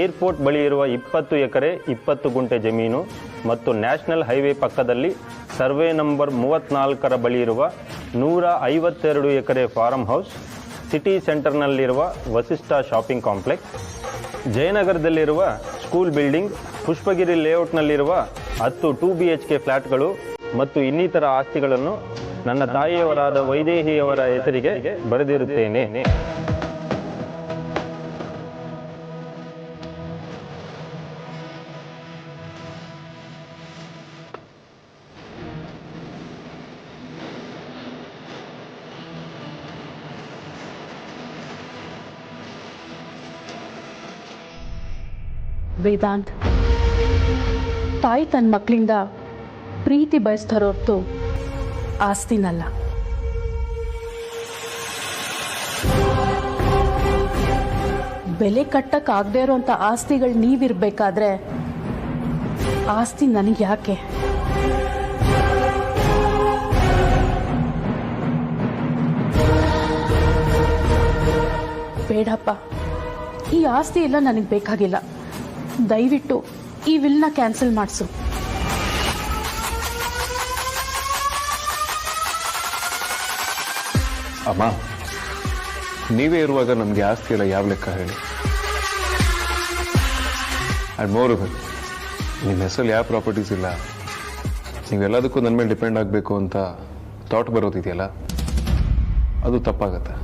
ಏರ್ಪೋರ್ಟ್ ಬಳಿ ಇರುವ 20 ಎಕರೆ 20 ಗುಂಟೆ ಜಮೀನು ಮತ್ತು ನ್ಯಾಷನಲ್ ಹೈವೇ ಪಕ್ಕದಲ್ಲಿ ಸರ್ವೆ ನಂಬರ್ 34ರ ಬಳಿ ಇರುವ 152 ಎಕರೆ ಫಾರ್ಮ್ ಹೌಸ್, ಸಿಟಿ ಸೆಂಟರ್ನಲ್ಲಿರುವ ವಸಿಷ್ಠ ಶಾಪಿಂಗ್ ಕಾಂಪ್ಲೆಕ್ಸ್, ಜಯನಗರದಲ್ಲಿರುವ ಸ್ಕೂಲ್ ಬಿಲ್ಡಿಂಗ್, ಪುಷ್ಪಗಿರಿ ಲೇಔಟ್ನಲ್ಲಿರುವ 10 2 BHK ಫ್ಲಾಟ್ಗಳು ಮತ್ತು ಇನ್ನಿತರ ಆಸ್ತಿಗಳನ್ನು ನನ್ನ ತಾಯಿಯವರಾದ ವೈದೇಹಿಯವರ ಹೆಸರಿಗೆ ಬರೆದಿರುತ್ತೇನೆ. ವೇದಾಂತ್, ತಾಯಿ ತನ್ನ ಮಕ್ಕಳಿಂದ ಪ್ರೀತಿ ಬಯಸ್ತಾರೋ ಹೊರತು ಆಸ್ತಿನಲ್ಲ. ಬೆಲೆ ಕಟ್ಟಕ್ಕಾಗದೇ ಇರೋಂಥ ಆಸ್ತಿಗಳು ನೀವಿರ್ಬೇಕಾದ್ರೆ ಆಸ್ತಿ ನನಗೆ ಯಾಕೆ? ಬೇಡಪ್ಪ, ಈ ಆಸ್ತಿ ಎಲ್ಲ ನನಗೆ ಬೇಕಾಗಿಲ್ಲ. ದಯವಿಟ್ಟು ಈ ವಿಲ್ನ ಕ್ಯಾನ್ಸಲ್ ಮಾಡಿಸು. ಅಮ್ಮ, ನೀವೇ ಇರುವಾಗ ನಮಗೆ ಆಸ್ತಿ ಎಲ್ಲ ಯಾವ ಲೆಕ್ಕ ಹೇಳಿ? ಆ್ಯಂಡ್ ಮೋರ್ ಓವರ್, ನಿಮ್ಮ ಹೆಸರಲ್ಲಿ ಯಾವ ಪ್ರಾಪರ್ಟೀಸ್ ಇಲ್ಲ. ನೀವೆಲ್ಲದಕ್ಕೂ ನನ್ನ ಮೇಲೆ ಡಿಪೆಂಡ್ ಆಗಬೇಕು ಅಂತ ಥಾಟ್ ಬರೋದಿದೆಯಲ್ಲ, ಅದು ತಪ್ಪಾಗತ್ತೆ.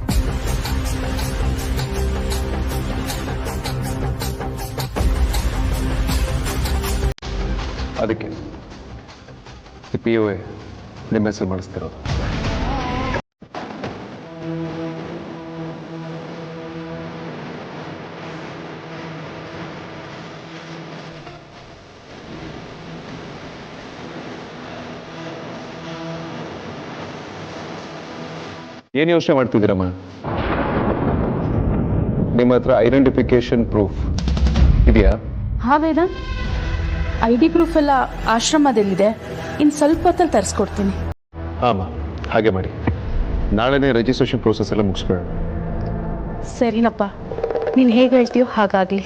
ಅದಕ್ಕೆ POA ನಿಮ್ಮ ಹೆಸರು ಮಾಡಿಸ್ತಿರೋದು. ಏನು ಯೋಚನೆ ಮಾಡ್ತಿದ್ದೀರಮ್ಮ? ನಿಮ್ಮ ಹತ್ರ ಐಡೆಂಟಿಫಿಕೇಶನ್ ಪ್ರೂಫ್ ಇದೆಯಾ? ಹಾ ವೇದಾಂತ್, ID ಪ್ರೂಫ್ ಎಲ್ಲ ಆಶ್ರಮದಲ್ಲಿದೆ. ಇನ್ನು ಸ್ವಲ್ಪ ಹೊತ್ತಲ್ಲಿ ತರಿಸ್ಕೊಡ್ತೀನಿ. ಹಾಂ, ಹಾಗೆ ಮಾಡಿ. ನಾಳೆನೇ ರಿಜಿಸ್ಟ್ರೇಷನ್ ಪ್ರೋಸೆಸ್ ಎಲ್ಲ ಮುಗಿಸ್ಬೇಡ. ಸರಿನಪ್ಪ, ನೀನು ಹೇಗೆ ಹೇಳ್ತೀಯೋ ಹಾಗಾಗಲಿ.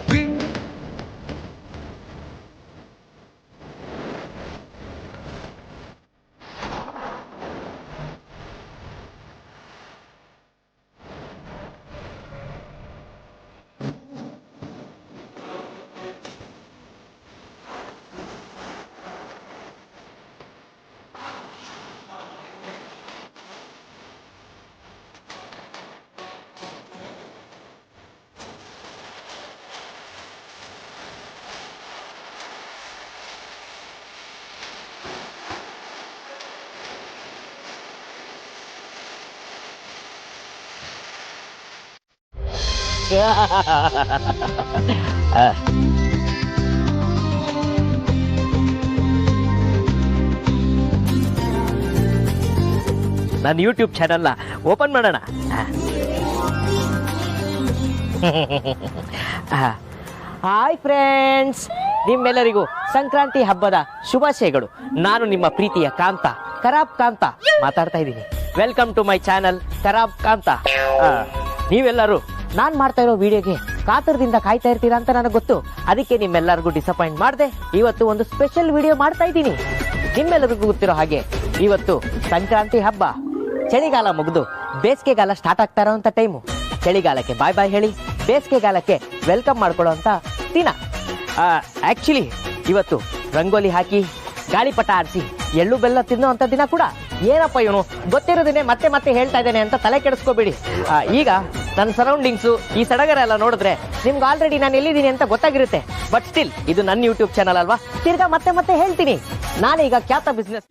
ನನ್ನ ಯೂಟ್ಯೂಬ್ ಚಾನಲ್ನ ಓಪನ್ ಮಾಡೋಣ. ಹಾಯ್ ಫ್ರೆಂಡ್ಸ್, ನಿಮ್ಮೆಲ್ಲರಿಗೂ ಸಂಕ್ರಾಂತಿ ಹಬ್ಬದ ಶುಭಾಶಯಗಳು. ನಾನು ನಿಮ್ಮ ಪ್ರೀತಿಯ ಕಾಂತ, ಖರಾಬ್ ಕಾಂತ ಮಾತಾಡ್ತಾ ಇದ್ದೀನಿ. ವೆಲ್ಕಮ್ ಟು ಮೈ ಚಾನಲ್ ಖರಾಬ್ ಕಾಂತ. ನೀವೆಲ್ಲರೂ ನಾನು ಮಾಡ್ತಾ ಇರೋ ವಿಡಿಯೋಗೆ ಕಾತರದಿಂದ ಕಾಯ್ತಾ ಇರ್ತೀರಾ ಅಂತ ನನಗೆ ಗೊತ್ತು. ಅದಕ್ಕೆ ನಿಮ್ಮೆಲ್ಲರಿಗೂ ಡಿಸಪಾಯಿಂಟ್ ಮಾಡದೆ ಇವತ್ತು ಒಂದು ಸ್ಪೆಷಲ್ ವಿಡಿಯೋ ಮಾಡ್ತಾ ಇದ್ದೀನಿ. ನಿಮ್ಮೆಲ್ಲರಿಗೂ ಗೊತ್ತಿರೋ ಹಾಗೆ ಇವತ್ತು ಸಂಕ್ರಾಂತಿ ಹಬ್ಬ. ಚಳಿಗಾಲ ಮುಗಿದು ಬೇಸಿಗೆಗಾಲ ಸ್ಟಾರ್ಟ್ ಆಗ್ತಾ ಇರೋಂಥ ಟೈಮು. ಚಳಿಗಾಲಕ್ಕೆ ಬಾಯ್ ಬಾಯ್ ಹೇಳಿ ಬೇಸಿಗೆಗಾಲಕ್ಕೆ ವೆಲ್ಕಮ್ ಮಾಡ್ಕೊಳ್ಳೋ ಅಂತ ದಿನ. ಆಕ್ಚುಲಿ ಇವತ್ತು ರಂಗೋಲಿ ಹಾಕಿ ಗಾಳಿಪಟ ಆಡಿಸಿ ಎಳ್ಳು ಬೆಲ್ಲ ತಿನ್ನೋ ಅಂತ ದಿನ ಕೂಡ. ಏನಪ್ಪ ಇವನು ಗೊತ್ತಿರೋದನ್ನೇ ಮತ್ತೆ ಮತ್ತೆ ಹೇಳ್ತಾ ಇದ್ದೇನೆ ಅಂತ ತಲೆ ಕೆಡಿಸ್ಕೋಬೇಡಿ. ಈಗ ನನ್ನ ಸರೌಂಡಿಂಗ್ಸು ಈ ಸಡಗರ ಎಲ್ಲ ನೋಡಿದ್ರೆ ನಿಮ್ಗೆ ಆಲ್ರೆಡಿ ನಾನು ಎಲ್ಲಿದ್ದೀನಿ ಅಂತ ಗೊತ್ತಾಗಿರುತ್ತೆ. ಬಟ್ ಸ್ಟಿಲ್ ಇದು ನನ್ನ ಯೂಟ್ಯೂಬ್ ಚಾನಲ್ ಅಲ್ವಾ, ತಿರ್ಗಾ ಮತ್ತೆ ಮತ್ತೆ ಹೇಳ್ತೀನಿ. ನಾನೀಗ ಖ್ಯಾತ ಬಿಸ್ನೆಸ್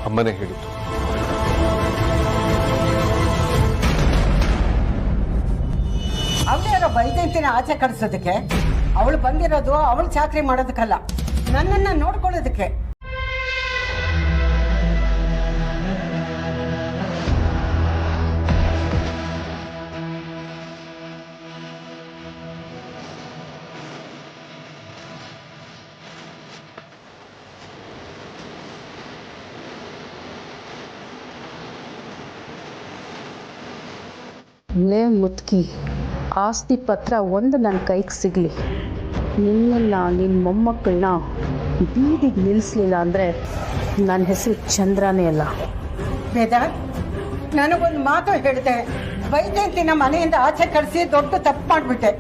ಅಮ್ಮನೇ ಹೇಳಿದ್ದು. ಅವಳೇನೋ ವೈದ್ಯಂತಿನ ಆಚೆ ಕಳಿಸೋದಕ್ಕೆ, ಅವಳು ಬಂದಿರೋದು ಅವಳು ಚಾಕರಿ ಮಾಡೋದಕ್ಕಲ್ಲ, ನನ್ನನ್ನ ನೋಡ್ಕೊಳ್ಳೋದಕ್ಕೆ. ಲೇ ಮುತ್ಕಿ, ಆಸ್ತಿ ಪತ್ರ ಒಂದು ನನ್ನ ಕೈಗೆ ಸಿಗಲಿ, ನಿನ್ನೆಲ್ಲ ನಿನ್ನ ಮೊಮ್ಮಕ್ಕಳನ್ನ ಬೀದಿಗೆ ನಿಲ್ಲಿಸಲಿಲ್ಲ ಅಂದರೆ ನನ್ನ ಹೆಸರು ಚಂದ್ರನೇ ಅಲ್ಲ. ವೇದ, ನನಗೊಂದು ಮಾತು ಹೇಳಿದೆ, ವೈದ್ಯಂತಿನ ಮನೆಯಿಂದ ಆಚೆ ಕಳಿಸಿ ದೊಡ್ಡ ತಪ್ಪು ಮಾಡಿಬಿಟ್ಟೆ.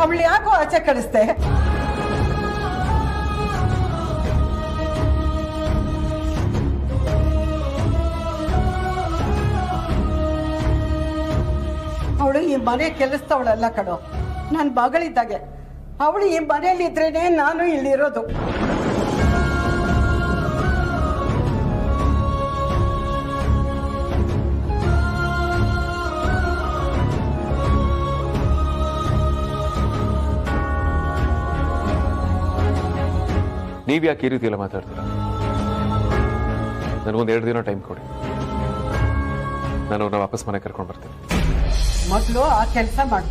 ಅವಳು ಯಾಕೋ ಆಚೆ ಕಳಿಸ್ದೆ? ಅವಳು ಈ ಮನೆ ಕೆಲಸದವಳಲ್ಲ ಕಣೋ, ನಾನು ಮಗಳಿದ್ದಾಗೆ. ಅವಳು ಈ ಮನೆಯಲ್ಲಿ ಇದ್ರೇನೆ ನಾನು ಇಲ್ಲಿರೋದು. ನೀವ್ಯಾಕೆ ಈ ರೀತಿ ಎಲ್ಲ ಮಾತಾಡ್ತೀರಾ? ನನಗೊಂದು 2 ದಿನ ಟೈಮ್ ಕೊಡಿ, ನಾನು ಅವ್ರನ್ನ ವಾಪಸ್ ಮನೆ ಕರ್ಕೊಂಡು ಬರ್ತೀನಿ. ಮೊದಲು ಆ ಕೆಲಸ ಮಾಡು.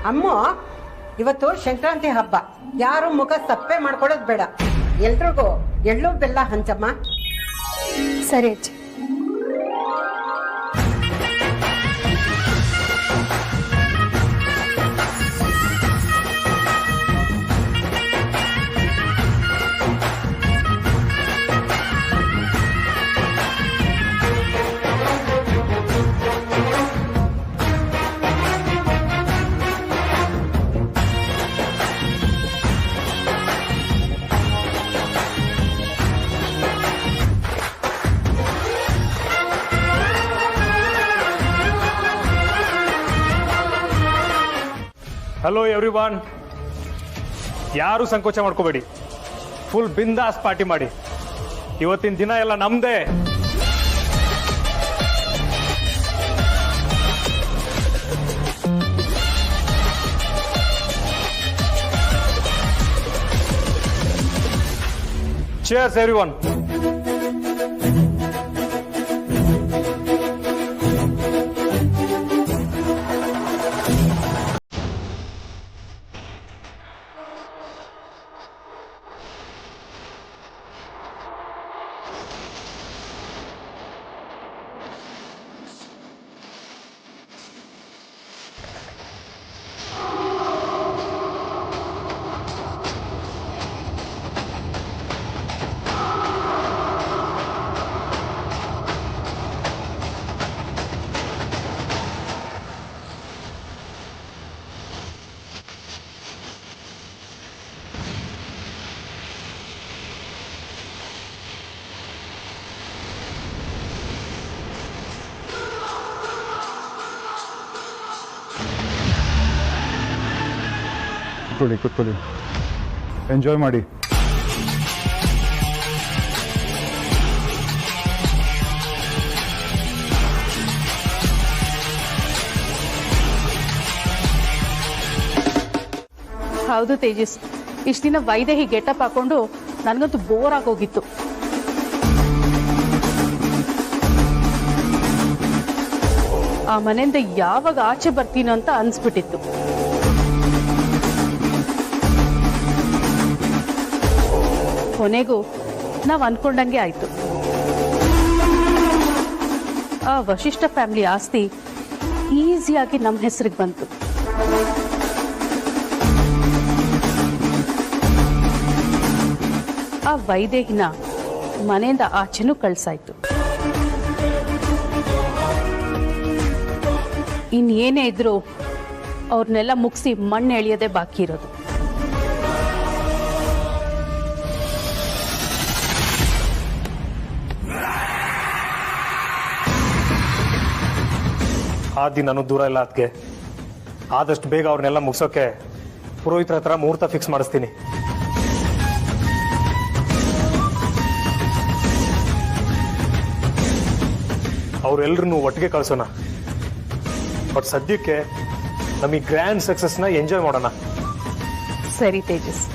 ಅಮ್ಮ, ಇವತ್ತು ಸಂಕ್ರಾಂತಿ ಹಬ್ಬ, ಯಾರು ಮುಖ ಸಪ್ಪೆ ಮಾಡ್ಕೊಳ್ಳೋದು ಬೇಡ. ಎಲ್ರಿಗೂ ಎಳ್ಳು ಬೆಲ್ಲ ಹಂಚಮ್ಮ. ಸರಿ ಅಜ್ಜಿ. ಹಲೋ ಎವ್ರಿವಾನ್, ಯಾರು ಸಂಕೋಚ ಮಾಡ್ಕೋಬೇಡಿ. ಫುಲ್ ಬಿಂದಾಸ್ ಪಾರ್ಟಿ ಮಾಡಿ. ಇವತ್ತಿನ ದಿನ ಎಲ್ಲ ನಮ್ದೇ. Cheers everyone. ಕೂತ್ಕೊಳ್ಳಿ, ಎಂಜಾಯ್ ಮಾಡಿ. ಹೌದು ತೇಜಸ್, ಇಷ್ಟು ದಿನ ವೈದೇಹಿ ಗೆಟಪ್ ಹಾಕೊಂಡು ನನಗಂತೂ ಬೋರ್ ಆಗೋಗಿತ್ತು. ಆ ಮನೆಯಿಂದ ಯಾವಾಗ ಆಚೆ ಬರ್ತೀನೋ ಅಂತ ಅನ್ಸ್ಬಿಟ್ಟಿತ್ತು. ಕೊನೆಗೂ ನಾವು ಅನ್ಕೊಂಡಂಗೆ ಆಯ್ತು. ಆ ವಶಿಷ್ಠ ಫ್ಯಾಮಿಲಿ ಆಸ್ತಿ ಈಸಿಯಾಗಿ ನಮ್ಮ ಹೆಸರಿಗೆ ಬಂತು. ಆ ವೈದೇಹಿನ ಮನೆಯಿಂದ ಆಚೆನೂ ಕಳ್ಸಾಯ್ತು. ಇನ್ನೇನೇ ಇದ್ರು ಅವ್ರನ್ನೆಲ್ಲ ಮುಗಿಸಿ ಮಣ್ಣು ಎಳೆಯೋದೇ ಬಾಕಿ ಇರೋದು. ಆ ದಿನನೂ ದೂರ ಇಲ್ಲ. ಅದಕ್ಕೆ ಆದಷ್ಟು ಬೇಗ ಅವ್ರನ್ನೆಲ್ಲ ಮುಗಿಸೋಕೆ ಪುರೋಹಿತರ ಹತ್ರ ಮುಹೂರ್ತ ಫಿಕ್ಸ್ ಮಾಡಿಸ್ತೀನಿ. ಅವರೆಲ್ಲರನ್ನು ಒಟ್ಟಿಗೆ ಕಳ್ಸೋಣ. ಬಟ್ ಸದ್ಯಕ್ಕೆ ನಮಗೆ ಗ್ರ್ಯಾಂಡ್ ಸಕ್ಸಸ್ನ ಎಂಜಾಯ್ ಮಾಡೋಣ. ಸರಿ Tejas.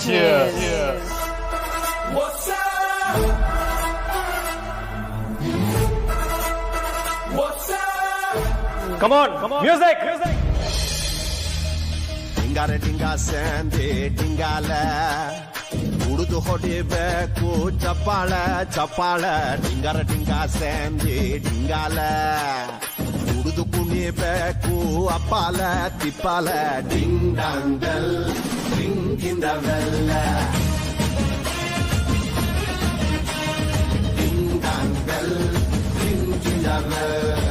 Cheers. What's up? What's up? Come on, music. ಡಿಂಗಾರೆ ಡಿಂಗಾ ಸಂದೆ ಡಿಂಗಾಲ ಉಡುದು ಹೊಡಿಬೇಕು ಚಪ್ಪಾಳ ಚಪ್ಪಾಳ. ಡಿಂಗಾರ ಡಿಂಗಾ ಸಂದೆ ಡಿಂಗಾಲ ಉಡುದು ಕುಣಿಬೇಕು ಅಪ್ಪಾಲ ತಿಪ್ಪಾಲ. Ding dong bell ring in the ಬೆಲ್ಲ. Ding dong bell ring in the ಬೆಲ್ಲ.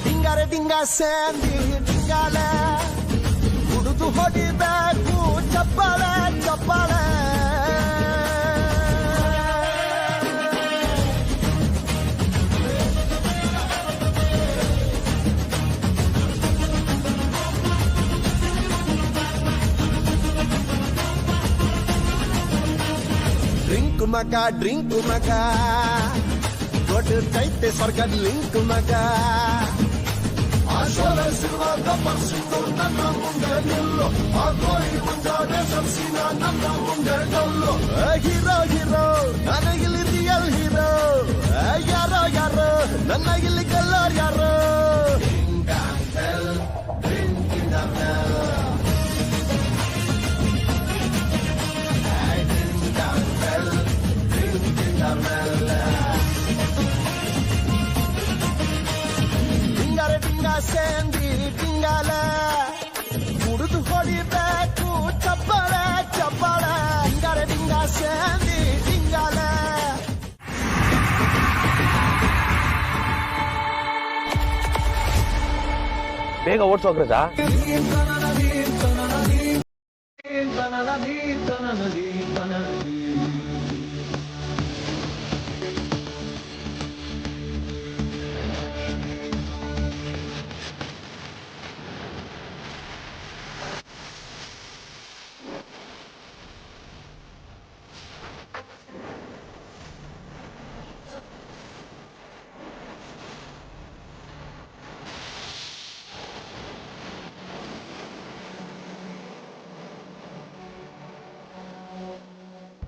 ಡಿಂಗಾರೆ ಡಿಂಗಾ ಸಂದೆ ಡಿಂಗಾಲ ಉಡುದು ಹೊಡಿಬೇಕು ಚಪ್ಪಾಳ ಚಪ್ಪಾಳ. ಮಗ ಡ್ರಿಂಕ್ ಮಗ ದೊಡ್ಡದೈತೆ ಸ್ವರ್ಗದ ಲಿಂಕ್ ಮಗ ನನ್ನ ಮುಂದೆ ನಿಲ್ಲು ನನ್ನ ಮುಂದೆ ಡೊಲ್ಲು ಹೀರೋ ಹೀರೋ ನನಗಿಲ್ಲಿ ರಿಯಲ್ ಹೀರೋ ಯಾರೋ ಯಾರೋ ನನ್ನ ಇಲ್ಲಿ ಕಲ್ಲರ್ ಯಾರೋ ಟಿಂಗಾರೆ ಟಿಂಗ ಸೇಂದಿ ಟಿಂಗಾಲ ಕುಡಿದು ಹೊಡಿಬೇಕು ಚಪ್ಪಳ ಚಪ್ಪಳ ಟಿಂಗಾರೆ ಟಿಂಗ ಸೇಂದಿ ಟಿಂಗಾಲ ಬೇಗ ಓಡಿಸೋಗ್ರಜಾ.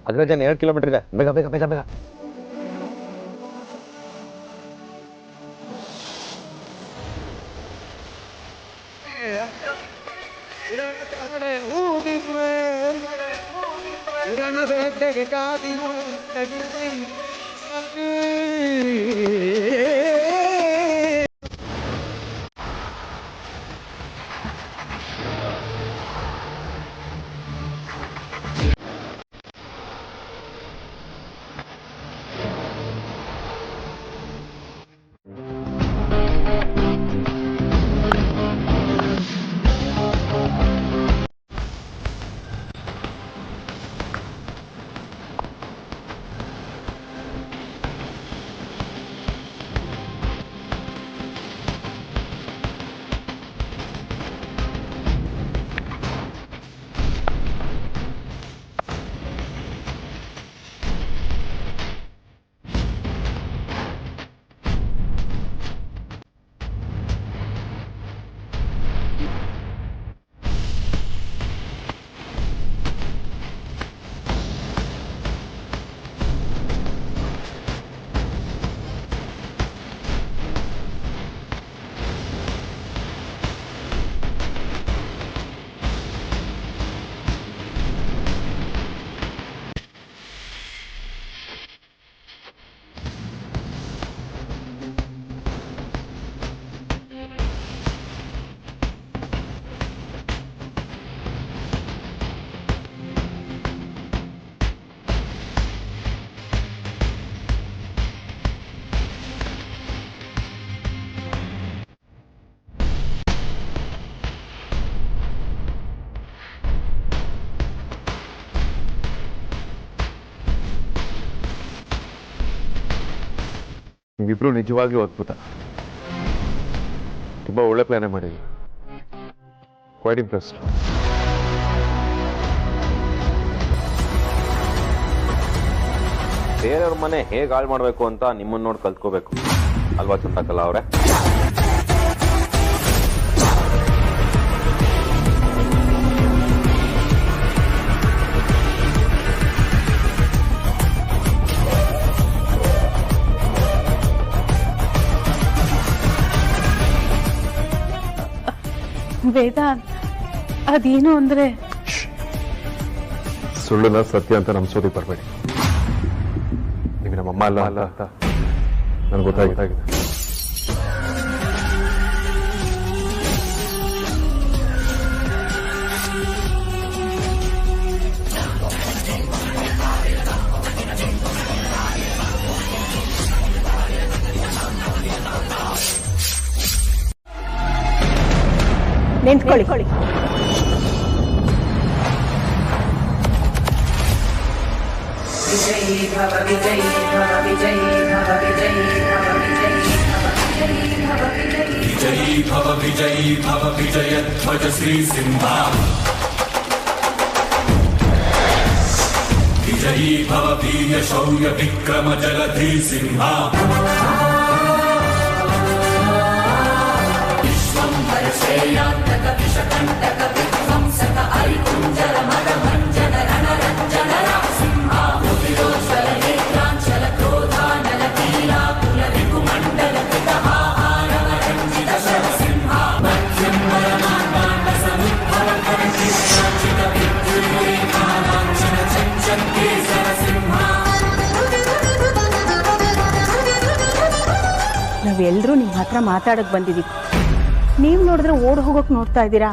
ಅಗ್ರಜ 2 ಕಿಲೋಮೀಟರ್ ಇದೆ, ಬೇಗ ಬೇಗ ಬೇಗ ಬೇಗ. ಇಬ್ರು ನಿಜವಾಗ್ಲೂ ಅದ್ಭುತ. ತುಂಬಾ ಒಳ್ಳೆ ಪ್ಲಾನೇ ಮಾಡಿದ್ವಿ. Quite impressed. ಬೇರೆಯವ್ರ ಮನೆ ಹೇಗೆ ಹಾಳು ಮಾಡಬೇಕು ಅಂತ ನಿಮ್ಮನ್ನ ನೋಡಿ ಕಲ್ತ್ಕೋಬೇಕು ಅಲ್ವಾ ಚಂದ್ರಕಲಾ ಅವರೇ? ವೇದಾಂತ್, ಅದೇನು ಅಂದ್ರೆ ಸುಳ್ಳನ್ನ ಸತ್ಯ ಅಂತ ನಂಬಿಸೋದಕ್ಕೆ ಬರಬೇಡಿ. ನೀವು ನಮ್ಮಮ್ಮ ಅಲ್ಲ ಅಲ್ಲ ಅಂತ ನನಗೆ ಗೊತ್ತಾಗಿದೆ. ನಿಂತ್ಕೊಳ್ಳಿ. विजयी भव विजयी भव विजयी भव विजयी भव विजयी भव विजयी भव विजयध्वज श्री सिंहा विजयी भव वीर्य शौर्य विक्रम जलधि सिंहा विश्वंभर श्रेयान्तक विषकण्टक विध्वंसक अरिकुञ्जर मदभञ्जन रणरञ्जन रासिंहा रुधिरोज्ज्वल नेत्राञ्चल क्रोधानल कीलाकुल रिपुमण्डल कृतहा आरव रञ्जित शरसिंहा मध्यं परमाण्डाण्ड समुद्भव कविचित्राञ्चित विद्युल्लेखालाञ्छन चञ्चल केसर सिंहा ನಾವೆಲ್ಲರೂ ನಿಮ್ಮ ಹತ್ರ ಮಾತಾಡೋಕೆ ಬಂದಿದ್ದೀವಿ. ನೀವು ನೋಡಿದ್ರೆ ಓಡ್ ಹೋಗೋಕೆ ನೋಡ್ತಾ ಇದ್ದೀರಾ.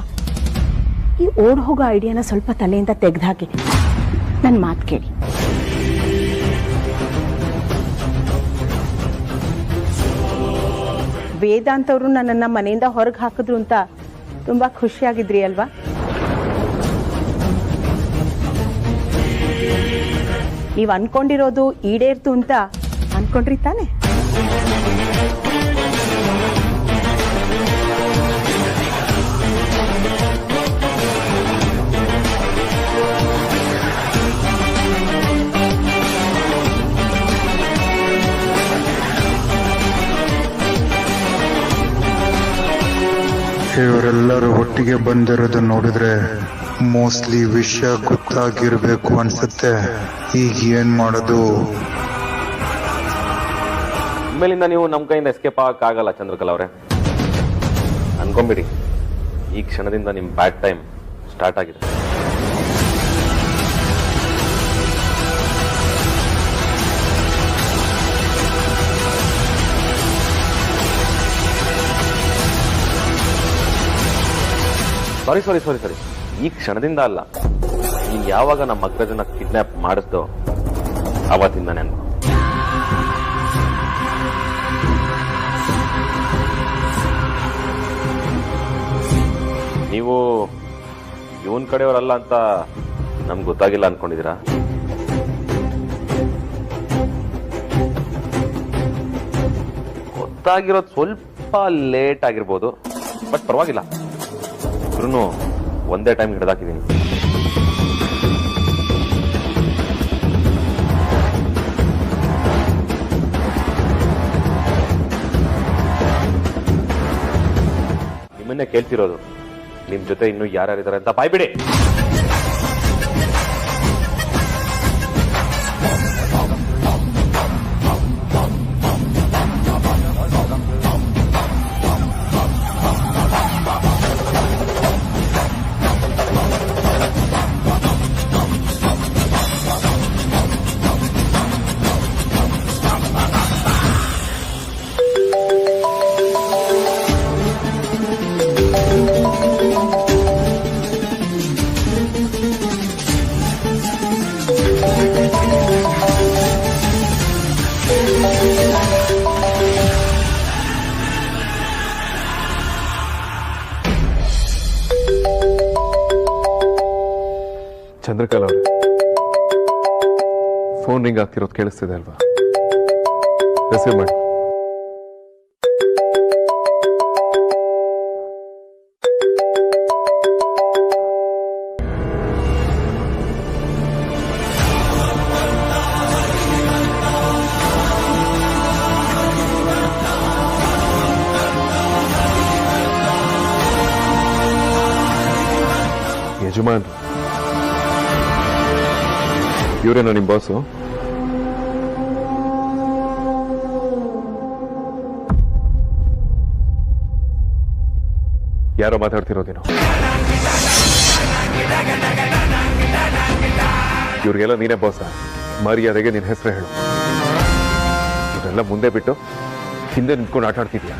ಈ ಓಡ್ ಹೋಗೋ ಐಡಿಯಾನ ಸ್ವಲ್ಪ ತಲೆಯಿಂದ ತೆಗೆದುಹಾಕಿ ನನ್ನ ಮಾತು ಕೇಳಿ. ವೇದಾಂತ್ ಅವರು ನನ್ನನ್ನು ಮನೆಯಿಂದ ಹೊರಗೆ ಹಾಕಿದ್ರು ಅಂತ ತುಂಬಾ ಖುಷಿಯಾಗಿದ್ರಿ ಅಲ್ವಾ? ನೀವು ಅನ್ಕೊಂಡಿರೋದು ಈಡೇರ್ತು ಅಂತ ಅನ್ಕೊಂಡ್ರಿ ತಾನೆ? ಇವರೆಲ್ಲರೂ ಒಟ್ಟಿಗೆ ಬಂದಿರೋದು ನೋಡಿದ್ರೆ ಮೋಸ್ಟ್ಲಿ ವಿಷಯ ಗೊತ್ತಾಗಿರ್ಬೇಕು ಅನ್ಸುತ್ತೆ. ಈಗ ಏನ್ ಮಾಡೋದು? ಇನ್ಮೇಲಿಂದ ನೀವು ನಮ್ಮ ಕೈಯಿಂದ ಎಸ್ಕೇಪ್ ಆಗಕ್ಕಾಗಲ್ಲ ಚಂದ್ರಕಲಾ ಅವರೇ. ಅನ್ಕೊಂಬಿಡಿ, ಈ ಕ್ಷಣದಿಂದ ನಿಮ್ಮ ಬ್ಯಾಡ್ ಟೈಮ್ ಸ್ಟಾರ್ಟ್ ಆಗಿದೆ. ಸಾರಿ, ಈ ಕ್ಷಣದಿಂದ ಅಲ್ಲ, ನೀನು ಯಾವಾಗ ನಮ್ಮ ಅಗ್ರಜನ ಕಿಡ್ನಾಪ್ ಮಾಡಿಸ್ದೋ ಅವತ್ತಿಂದ ನಾನು ನೀವು ಇವನ್ ಕಡೆಯವರಲ್ಲ ಅಂತ ನಮ್ಗೆ ಗೊತ್ತಾಗಿಲ್ಲ ಅನ್ಕೊಂಡಿದ್ದೀರಾ? ಗೊತ್ತಾಗಿರೋದು ಸ್ವಲ್ಪ ಲೇಟ್ ಆಗಿರ್ಬೋದು, ಬಟ್ ಪರವಾಗಿಲ್ಲ. ಇದ್ರೂ ಒಂದೇ ಟೈಮ್ ಹಿಡಿದಾಕಿದ್ದೀನಿ. ನಿಮ್ಮನ್ನೇ ಕೇಳ್ತಿರೋದು, ನಿಮ್ ಜೊತೆ ಇನ್ನೂ ಯಾರ್ಯಾರಿದ್ದಾರೆ ಅಂತ ಬಾಯ್ಬಿಡಿ. ಚಂದ್ರಕಲಾ ಅವರೇ, ಫೋನ್ ರಿಂಗ್ ಆಗ್ತಿರೋದು ಕೇಳಿಸ್ತಿದೆ ಅಲ್ವಾ? ರಿಸೀವ್ ಮಾಡಿ. ಯಜಮಾನ್, ಇವರೇನೋ ನಿಮ್ಮ ಬಾಸು? ಯಾರೋ ಮಾತಾಡ್ತಿರೋದೇನೋ? ಇವ್ರಿಗೆಲ್ಲ ನೀನೇ ಬಾಸ? ಮರ್ಯಾದೆಗೆ ನಿನ್ನ ಹೆಸರು ಹೇಳು. ಇವರೆಲ್ಲ ಮುಂದೆ ಬಿಟ್ಟು ಹಿಂದೆ ನಿಂತ್ಕೊಂಡು ಆಟ ಆಡ್ತಿದ್ಯಾ?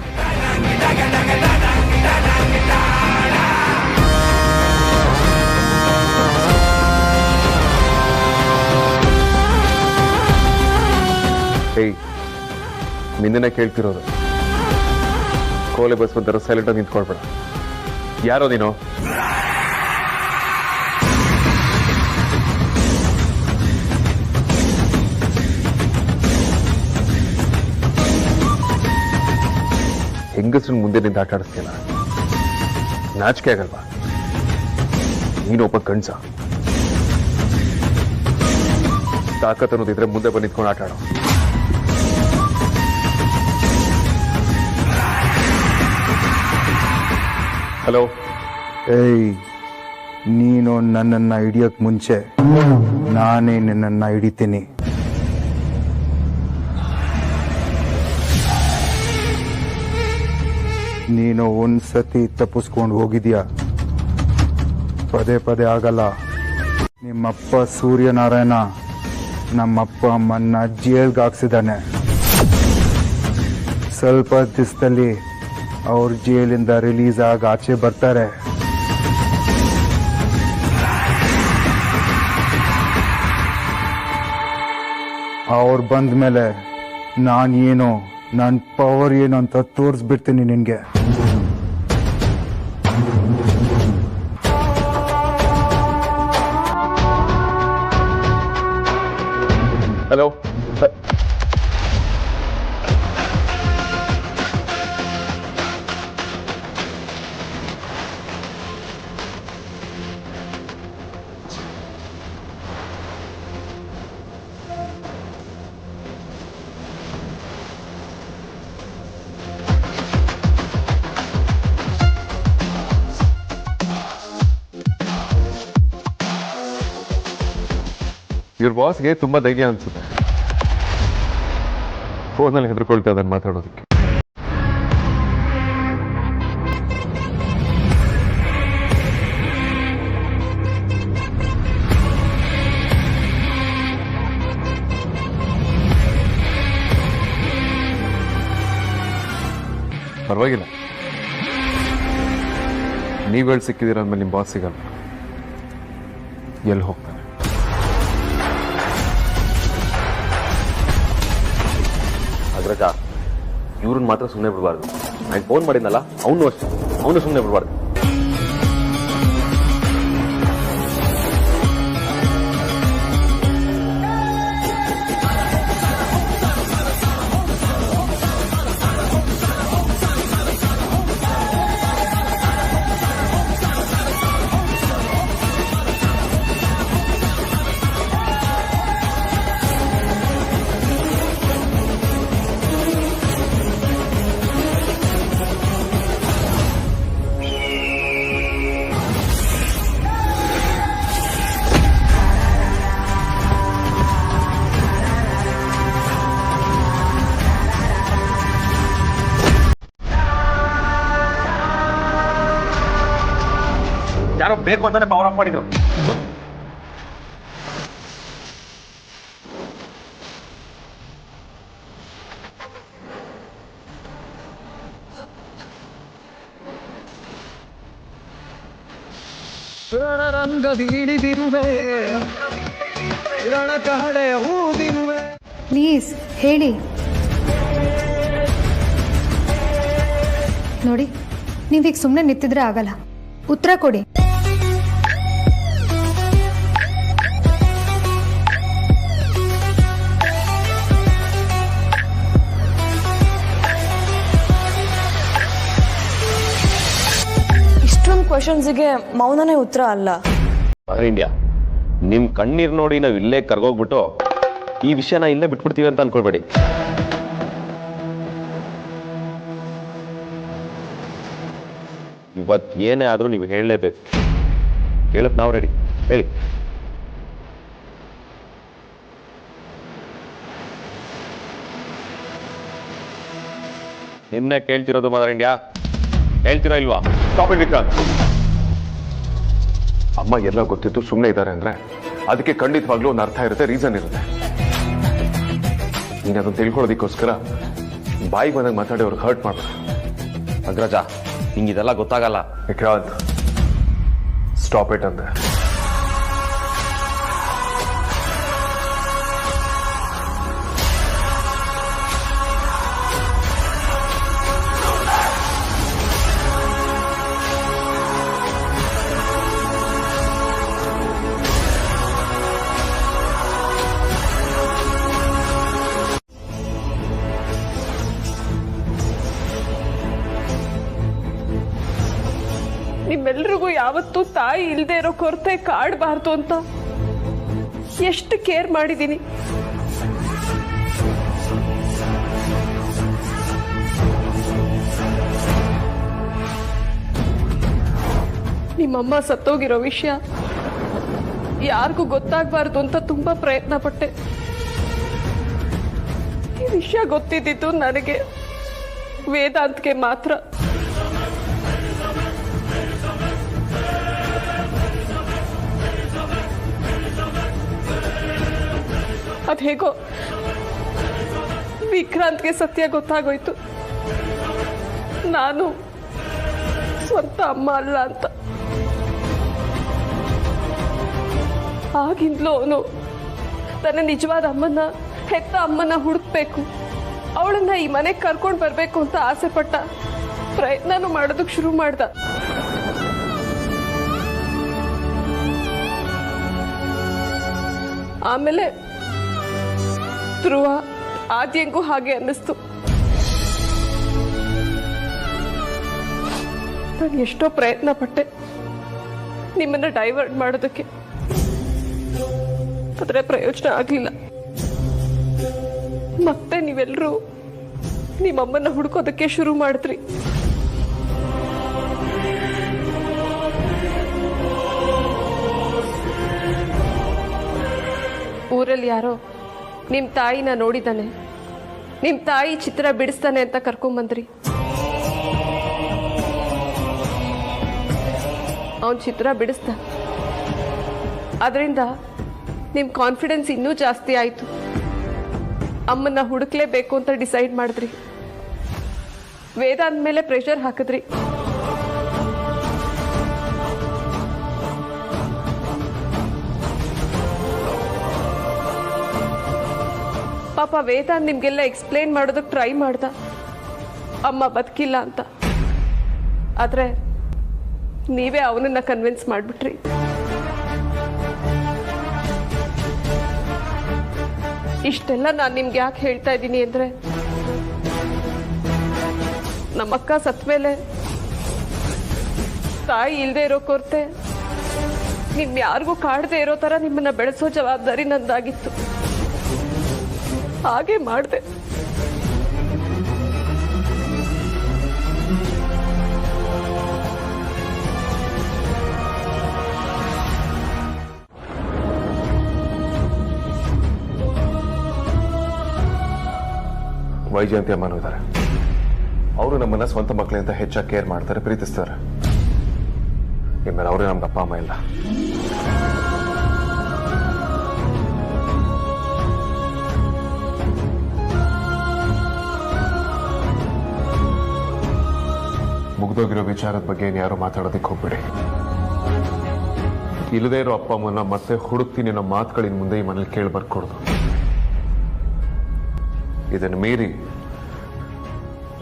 ನಿನ್ನೆ ಕೇಳ್ತಿರೋದು, ಕೋಲೆ ಬಸ್ ಒಂಥರ ಸೈಲೆಂಟ್ ಆಗಿ ನಿಂತ್ಕೊಳ್ಬೇಡ. ಯಾರೋ ನೀನು? ಹೆಂಗಸ್ರನ್ನ ಮುಂದೆ ನಿಂತು ಆಟ ಆಡಿಸ್ತೀನ? ನಾಚಿಕೆ ಆಗಲ್ವಾ? ನೀನೊಬ್ಬ ಗಂಡ್ಸ. ತಾಕತ್ ಅನ್ನೋದಿದ್ರೆ ಮುಂದೆ ಬಂದು ನಿಂತ್ಕೊಂಡು ಆಟ ಆಡೋ. ಹಲೋ. ಏಯ್, ನೀನು ನನ್ನನ್ನು ಹಿಡಿಯೋಕ್ ಮುಂಚೆ ನಾನೇ ನಿನ್ನನ್ನು ಹಿಡಿತೀನಿ. ನೀನು ಒಂದ್ಸತಿ ತಪ್ಪಿಸ್ಕೊಂಡು ಹೋಗಿದ್ಯಾ, ಪದೇ ಪದೇ ಆಗಲ್ಲ. ನಿಮ್ಮಪ್ಪ ಸೂರ್ಯನಾರಾಯಣ ನಮ್ಮಪ್ಪ ಅಮ್ಮನ್ನ ಜೈಲ್ಗೆ ಹಾಕ್ಸಿದ್ದಾನೆ. ಸ್ವಲ್ಪ ದಿವಸದಲ್ಲಿ ಅವ್ರ ಜೈಲಿಂದ ರಿಲೀಸ್ ಆಗಿ ಆಚೆ ಬರ್ತಾರೆ. ಅವ್ರು ಬಂದ ಮೇಲೆ ನಾನೇನು, ನನ್ನ ಪವರ್ ಏನು ಅಂತ ತೋರಿಸ್ಬಿಡ್ತೀನಿ ನಿನಗೆ. ಹಲೋ. ಇವ್ರ ಬಾಸ್ಗೆ ತುಂಬಾ ಧೈರ್ಯ ಅನ್ಸುತ್ತೆ, ಫೋನಲ್ಲಿ ಹೆದರ್ಕೊಳ್ತಾ ಅದನ್ನು ಮಾತಾಡೋದಕ್ಕೆ. ಪರವಾಗಿಲ್ಲ, ನೀವು ಹೇಳಿ ಸಿಕ್ಕಿದ್ದೀರ ಅಂದ್ಮೇಲೆ ನಿಮ್ಮ ಬಾಸ್ ಸಿಗಲ್ಲ. ಎಲ್ಲಿ ಹೋಗ್ತಾನೆ? ಅಗ್ರಜ, ಇವ್ರನ್ನ ಮಾತ್ರ ಸುಮ್ಮನೆ ಬಿಡಬಾರ್ದು. ನಾನು ಫೋನ್ ಮಾಡಿದ್ನಲ್ಲ, ಅವನು ಅಷ್ಟೇ, ಅವನು ಸುಮ್ಮನೆ ಬಿಡಬಾರ್ದು. ಯಾರೋ ಬೇಕು ಅಂತಾನೆ ಪವರ್ ಆಫ್ ಮಾಡಿದ್ರು. ಪ್ಲೀಸ್ ಹೇಳಿ. ನೋಡಿ, ನೀವೀಗ ಸುಮ್ಮನೆ ನಿಂತಿದ್ರೆ ಆಗಲ್ಲ, ಉತ್ತರ ಕೊಡಿ. ಇಷ್ಟೊಂದು ಕ್ವಶನ್ಸ್ಗೆ ಮೌನನೇ ಉತ್ತರ ಅಲ್ಲ. ಇಂಡಿಯಾ, ನಿಮ್ ಕಣ್ಣೀರ್ ನೋಡಿ ನಾವು ಇಲ್ಲೇ ಕರ್ಗೋಗ್ಬಿಟ್ಟು ಈ ವಿಷಯನ ಇಲ್ಲೇ ಬಿಟ್ಬಿಡ್ತೀವಿ ಅಂತ ಅನ್ಕೊಳ್ಬೇಡಿ. ಇವತ್ತು ಏನೇ ಆದ್ರೂ ನೀವು ಹೇಳಲೇಬೇಕು. ಹೇಳಕ್ ನಾವು ರೆಡಿ. ಹೇಳಿ. ನಿನ್ನೆ ಕೇಳ್ತಿರೋದು ಮಾತ್ರ ಇಂಡಿಯಾ, ಹೇಳ್ತೀರಾ ಇಲ್ವಾ? Stop it Vikrant. ಅಮ್ಮ ಎಲ್ಲ ಗೊತ್ತಿತ್ತು ಸುಮ್ಮನೆ ಇದ್ದಾರೆ ಅಂದ್ರೆ ಅದಕ್ಕೆ ಖಂಡಿತವಾಗ್ಲೂ ಒಂದು ಅರ್ಥ ಇರುತ್ತೆ, ರೀಸನ್ ಇರುತ್ತೆ. ನೀನು ಅದನ್ನು ತಿಳ್ಕೊಳ್ಳೋದಕ್ಕೋಸ್ಕರ ಬಾಯಿಗೆ ಬಂದಾಗ ಮಾತಾಡಿ ಅವ್ರಿಗೆ ಹರ್ಟ್ ಮಾಡ್ಬೇಡ. ಅಗ್ರಜ, ನಿಂಗಿದೆಲ್ಲ ಗೊತ್ತಾಗಲ್ಲ. ವಿಕ್ರಾಂತ್, ಸ್ಟಾಪ್ ಇಟ್ ಅಂದೆ. ನಿಮ್ಮೆಲ್ರಿಗೂ ಯಾವತ್ತೂ ತಾಯಿ ಇಲ್ದೇ ಇರೋ ಕೊರತೆ ಕಾಡಬಾರ್ದು ಅಂತ ಎಷ್ಟು ಕೇರ್ ಮಾಡಿದ್ದೀನಿ. ನಿಮ್ಮಮ್ಮ ಸತ್ತೋಗಿರೋ ವಿಷಯ ಯಾರಿಗೂ ಗೊತ್ತಾಗಬಾರ್ದು ಅಂತ ತುಂಬಾ ಪ್ರಯತ್ನ ಪಟ್ಟೆ. ಈ ವಿಷಯ ಗೊತ್ತಿದ್ದಿತ್ತು ನನಗೆ, ವೇದಾಂತ್ಗೆ ಮಾತ್ರ. ಅದ್ ಹೇಗೋ ವಿಕ್ರಾಂತ್ಗೆ ಸತ್ಯ ಗೊತ್ತಾಗೋಯ್ತು, ನಾನು ಸ್ವಂತ ಅಮ್ಮ ಅಲ್ಲ ಅಂತ. ಆಗಿಂದಲೂ ಅವನು ತನ್ನ ನಿಜವಾದ ಅಮ್ಮನ, ಹೆತ್ತ ಅಮ್ಮನ ಹುಡುಕ್ಬೇಕು, ಅವಳನ್ನ ಈ ಮನೆಗೆ ಕರ್ಕೊಂಡು ಬರ್ಬೇಕು ಅಂತ ಆಸೆ ಪಟ್ಟ. ಪ್ರಯತ್ನನೂ ಮಾಡೋದಕ್ಕೆ ಶುರು ಮಾಡ್ದ. ಆಮೇಲೆ ಧ್ರುವ, ಆದ್ಯಂಗೂ ಹಾಗೆ ಅನ್ನಿಸ್ತು. ನಾನು ಎಷ್ಟೋ ಪ್ರಯತ್ನ ಪಟ್ಟೆ ನಿಮ್ಮನ್ನ ಡೈವರ್ಟ್ ಮಾಡೋದಕ್ಕೆ, ಆದರೆ ಪ್ರಯೋಜನ ಆಗ್ಲಿಲ್ಲ. ಮತ್ತೆ ನೀವೆಲ್ಲರೂ ನಿಮ್ಮಮ್ಮನ್ನ ಹುಡುಕೋದಕ್ಕೆ ಶುರು ಮಾಡಿದ್ರಿ. ಊರಲ್ಲಿ ಯಾರೋ ನಿಮ್ ತಾಯಿನ ನೋಡಿದಾನೆ, ನಿಮ್ ತಾಯಿ ಚಿತ್ರ ಬಿಡಿಸ್ತಾನೆ ಅಂತ ಕರ್ಕೊಂಬಂದ್ರಿ. ಅವನ್ ಚಿತ್ರ ಬಿಡಿಸ್ದ. ಅದರಿಂದ ನಿಮ್ ಕಾನ್ಫಿಡೆನ್ಸ್ ಇನ್ನೂ ಜಾಸ್ತಿ ಆಯ್ತು. ಅಮ್ಮನ್ನ ಹುಡುಕ್ಲೇಬೇಕು ಅಂತ ಡಿಸೈಡ್ ಮಾಡಿದ್ರಿ. ವೇದಾಂತ್ ಮೇಲೆ ಪ್ರೆಷರ್ ಹಾಕಿದ್ರಿ. ಪಾಪ ವೇದಾಂತ್ ನಿಮ್ಗೆಲ್ಲ ಎಕ್ಸ್ಪ್ಲೇನ್ ಮಾಡೋದಕ್ಕೆ ಟ್ರೈ ಮಾಡ್ದ, ಅಮ್ಮ ಬದುಕಿಲ್ಲ ಅಂತ. ಆದ್ರೆ ನೀವೇ ಅವನನ್ನ ಕನ್ವಿನ್ಸ್ ಮಾಡ್ಬಿಟ್ರಿ. ಇಷ್ಟೆಲ್ಲ ನಾನು ನಿಮ್ಗೆ ಯಾಕೆ ಹೇಳ್ತಾ ಇದ್ದೀನಿ ಅಂದ್ರೆ, ನಮ್ಮಕ್ಕ ಸತ್ ಮೇಲೆ ತಾಯಿ ಇಲ್ದೇ ಇರೋ ಕೊರತೆ ನಿಮ್ ಯಾರಿಗೂ ಕಾಡದೆ ಇರೋ ತರ ನಿಮ್ಮನ್ನ ಬೆಳೆಸೋ ಜವಾಬ್ದಾರಿ ನಂದಾಗಿತ್ತು. ಹಾಗೆ ಮಾಡಿದೆ. ವೈಜಯಂತಿ ಅಮ್ಮನೂ ಇದ್ದಾರೆ. ಅವರು ನಮ್ಮನ್ನ ಸ್ವಂತ ಮಕ್ಕಳಿಂದ ಹೆಚ್ಚಾಗಿ ಕೇರ್ ಮಾಡ್ತಾರೆ, ಪ್ರೀತಿಸ್ತಾರೆ. ಇನ್ಮೇಲೆ ಅವರೇ ನಮ್ಗೆ ಅಪ್ಪ ಅಮ್ಮ ಇಲ್ಲ. ಮುಗ್ದೋಗಿರೋ ವಿಚಾರದ ಬಗ್ಗೆ ಯಾರು ಮಾತಾಡೋದಕ್ಕೆ ಹೋಗ್ಬೇಡಿ. ಇಲ್ಲದೇ ಇರೋ ಅಪ್ಪ ಅಮ್ಮನ ಮತ್ತೆ ಹುಡುಕ್ತೀನಿ ಅನ್ನೋ ಮಾತುಗಳಿನ ಮುಂದೆ ಈ ಮನೇಲಿ ಕೇಳಿ ಬರ್ಕೊಡ್ದು. ಇದನ್ನು ಮೀರಿ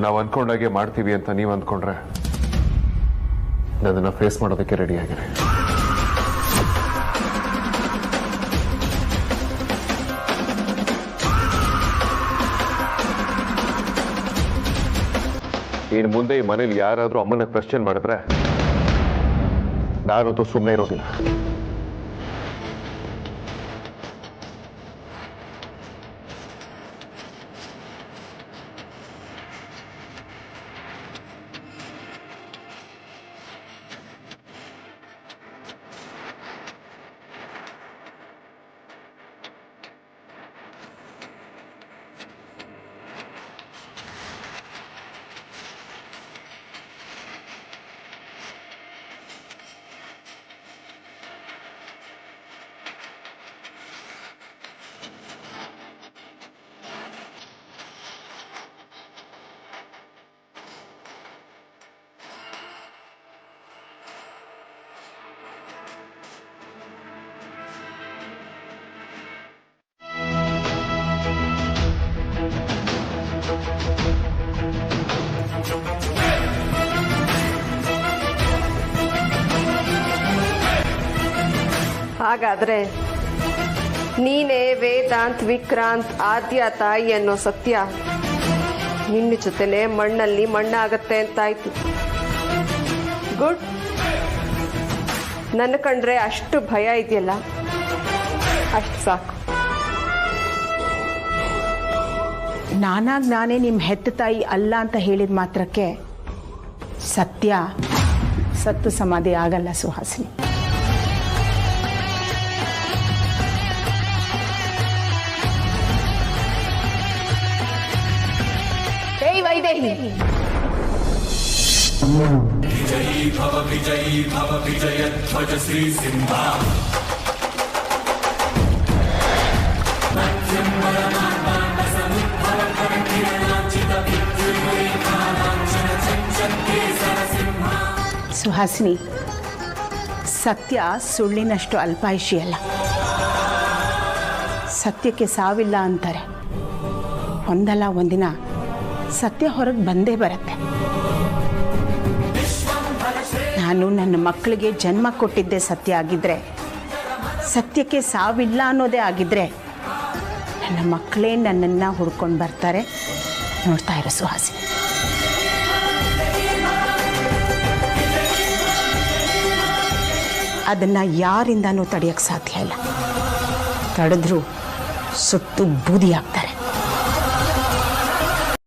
ನಾವು ಅನ್ಕೊಂಡಾಗೆ ಮಾಡ್ತೀವಿ ಅಂತ ನೀವು ಅಂದ್ಕೊಂಡ್ರೆ ಅದನ್ನ ಫೇಸ್ ಮಾಡೋದಕ್ಕೆ ರೆಡಿ ಆಗಿರಿ. ಇನ್ನು ಮುಂದೆ ಈ ಮನೇಲಿ ಯಾರಾದ್ರೂ ಅಮ್ಮನ ಕ್ವೆಶ್ಚನ್ ಮಾಡಿದ್ರೆ ನಾನಂತೂ ಸುಮ್ಮನೆ ಇರೋದಿಲ್ಲ. ಹಾಗಾದ್ರೆ ನೀನೇ ವೇದಾಂತ್, ವಿಕ್ರಾಂತ್, ಆದ್ಯ ತಾಯಿ ಅನ್ನೋ ಸತ್ಯ ನಿನ್ನ ಜೊತೆನೆ ಮಣ್ಣಲ್ಲಿ ಮಣ್ಣಾಗತ್ತೆ ಅಂತಾಯ್ತು. ಗುಡ್. ನನ್ನ ಕಂಡ್ರೆ ಅಷ್ಟು ಭಯ ಇದೆಯಲ್ಲ, ಅಷ್ಟು ಸಾಕು. ನಾನಾಗಿ ನಾನೇ ನಿಮ್ಮ ಹೆತ್ತ ತಾಯಿ ಅಲ್ಲ ಅಂತ ಹೇಳಿದ ಮಾತ್ರಕ್ಕೆ ಸತ್ಯ ಸತ್ತು ಸಮಾಧಿ ಆಗಲ್ಲ ಸುಹಾಸಿನಿ. ಏಯ್ ವೈದೇಹಿ, ವಿಜಯೀ ಭವ ವಿಜಯ ಧ್ವಜ ಶ್ರೀ ಸಿಂಹ. ಸುಹಾಸಿನಿ, ಸತ್ಯ ಸುಳ್ಳಿನಷ್ಟು ಅಲ್ಪಾಯುಷಿ ಅಲ್ಲ. ಸತ್ಯಕ್ಕೆ ಸಾವಿಲ್ಲ ಅಂತಾರೆ. ಒಂದಲ್ಲ ಒಂದಿನ ಸತ್ಯ ಹೊರಗೆ ಬಂದೇ ಬರುತ್ತೆ. ನಾನು ನನ್ನ ಮಕ್ಕಳಿಗೆ ಜನ್ಮ ಕೊಟ್ಟಿದ್ದೆ ಸತ್ಯ ಆಗಿದ್ರೆ, ಸತ್ಯಕ್ಕೆ ಸಾವಿಲ್ಲ ಅನ್ನೋದೇ ಆಗಿದ್ರೆ ನನ್ನ ಮಕ್ಕಳೇ ನನ್ನನ್ನು ಹುಡ್ಕೊಂಡು ಬರ್ತಾರೆ. ನೋಡ್ತಾ ಇರೋ ಸುಹಾಸಿನಿ. ಅದನ್ನು ಯಾರಿಂದನೂ ತಡೆಯೋಕ್ಕೆ ಸಾಧ್ಯ ಇಲ್ಲ. ತಡೆದ್ರೂ ಸುಟ್ಟು ಬೂದಿ ಆಗ್ತಾರೆ.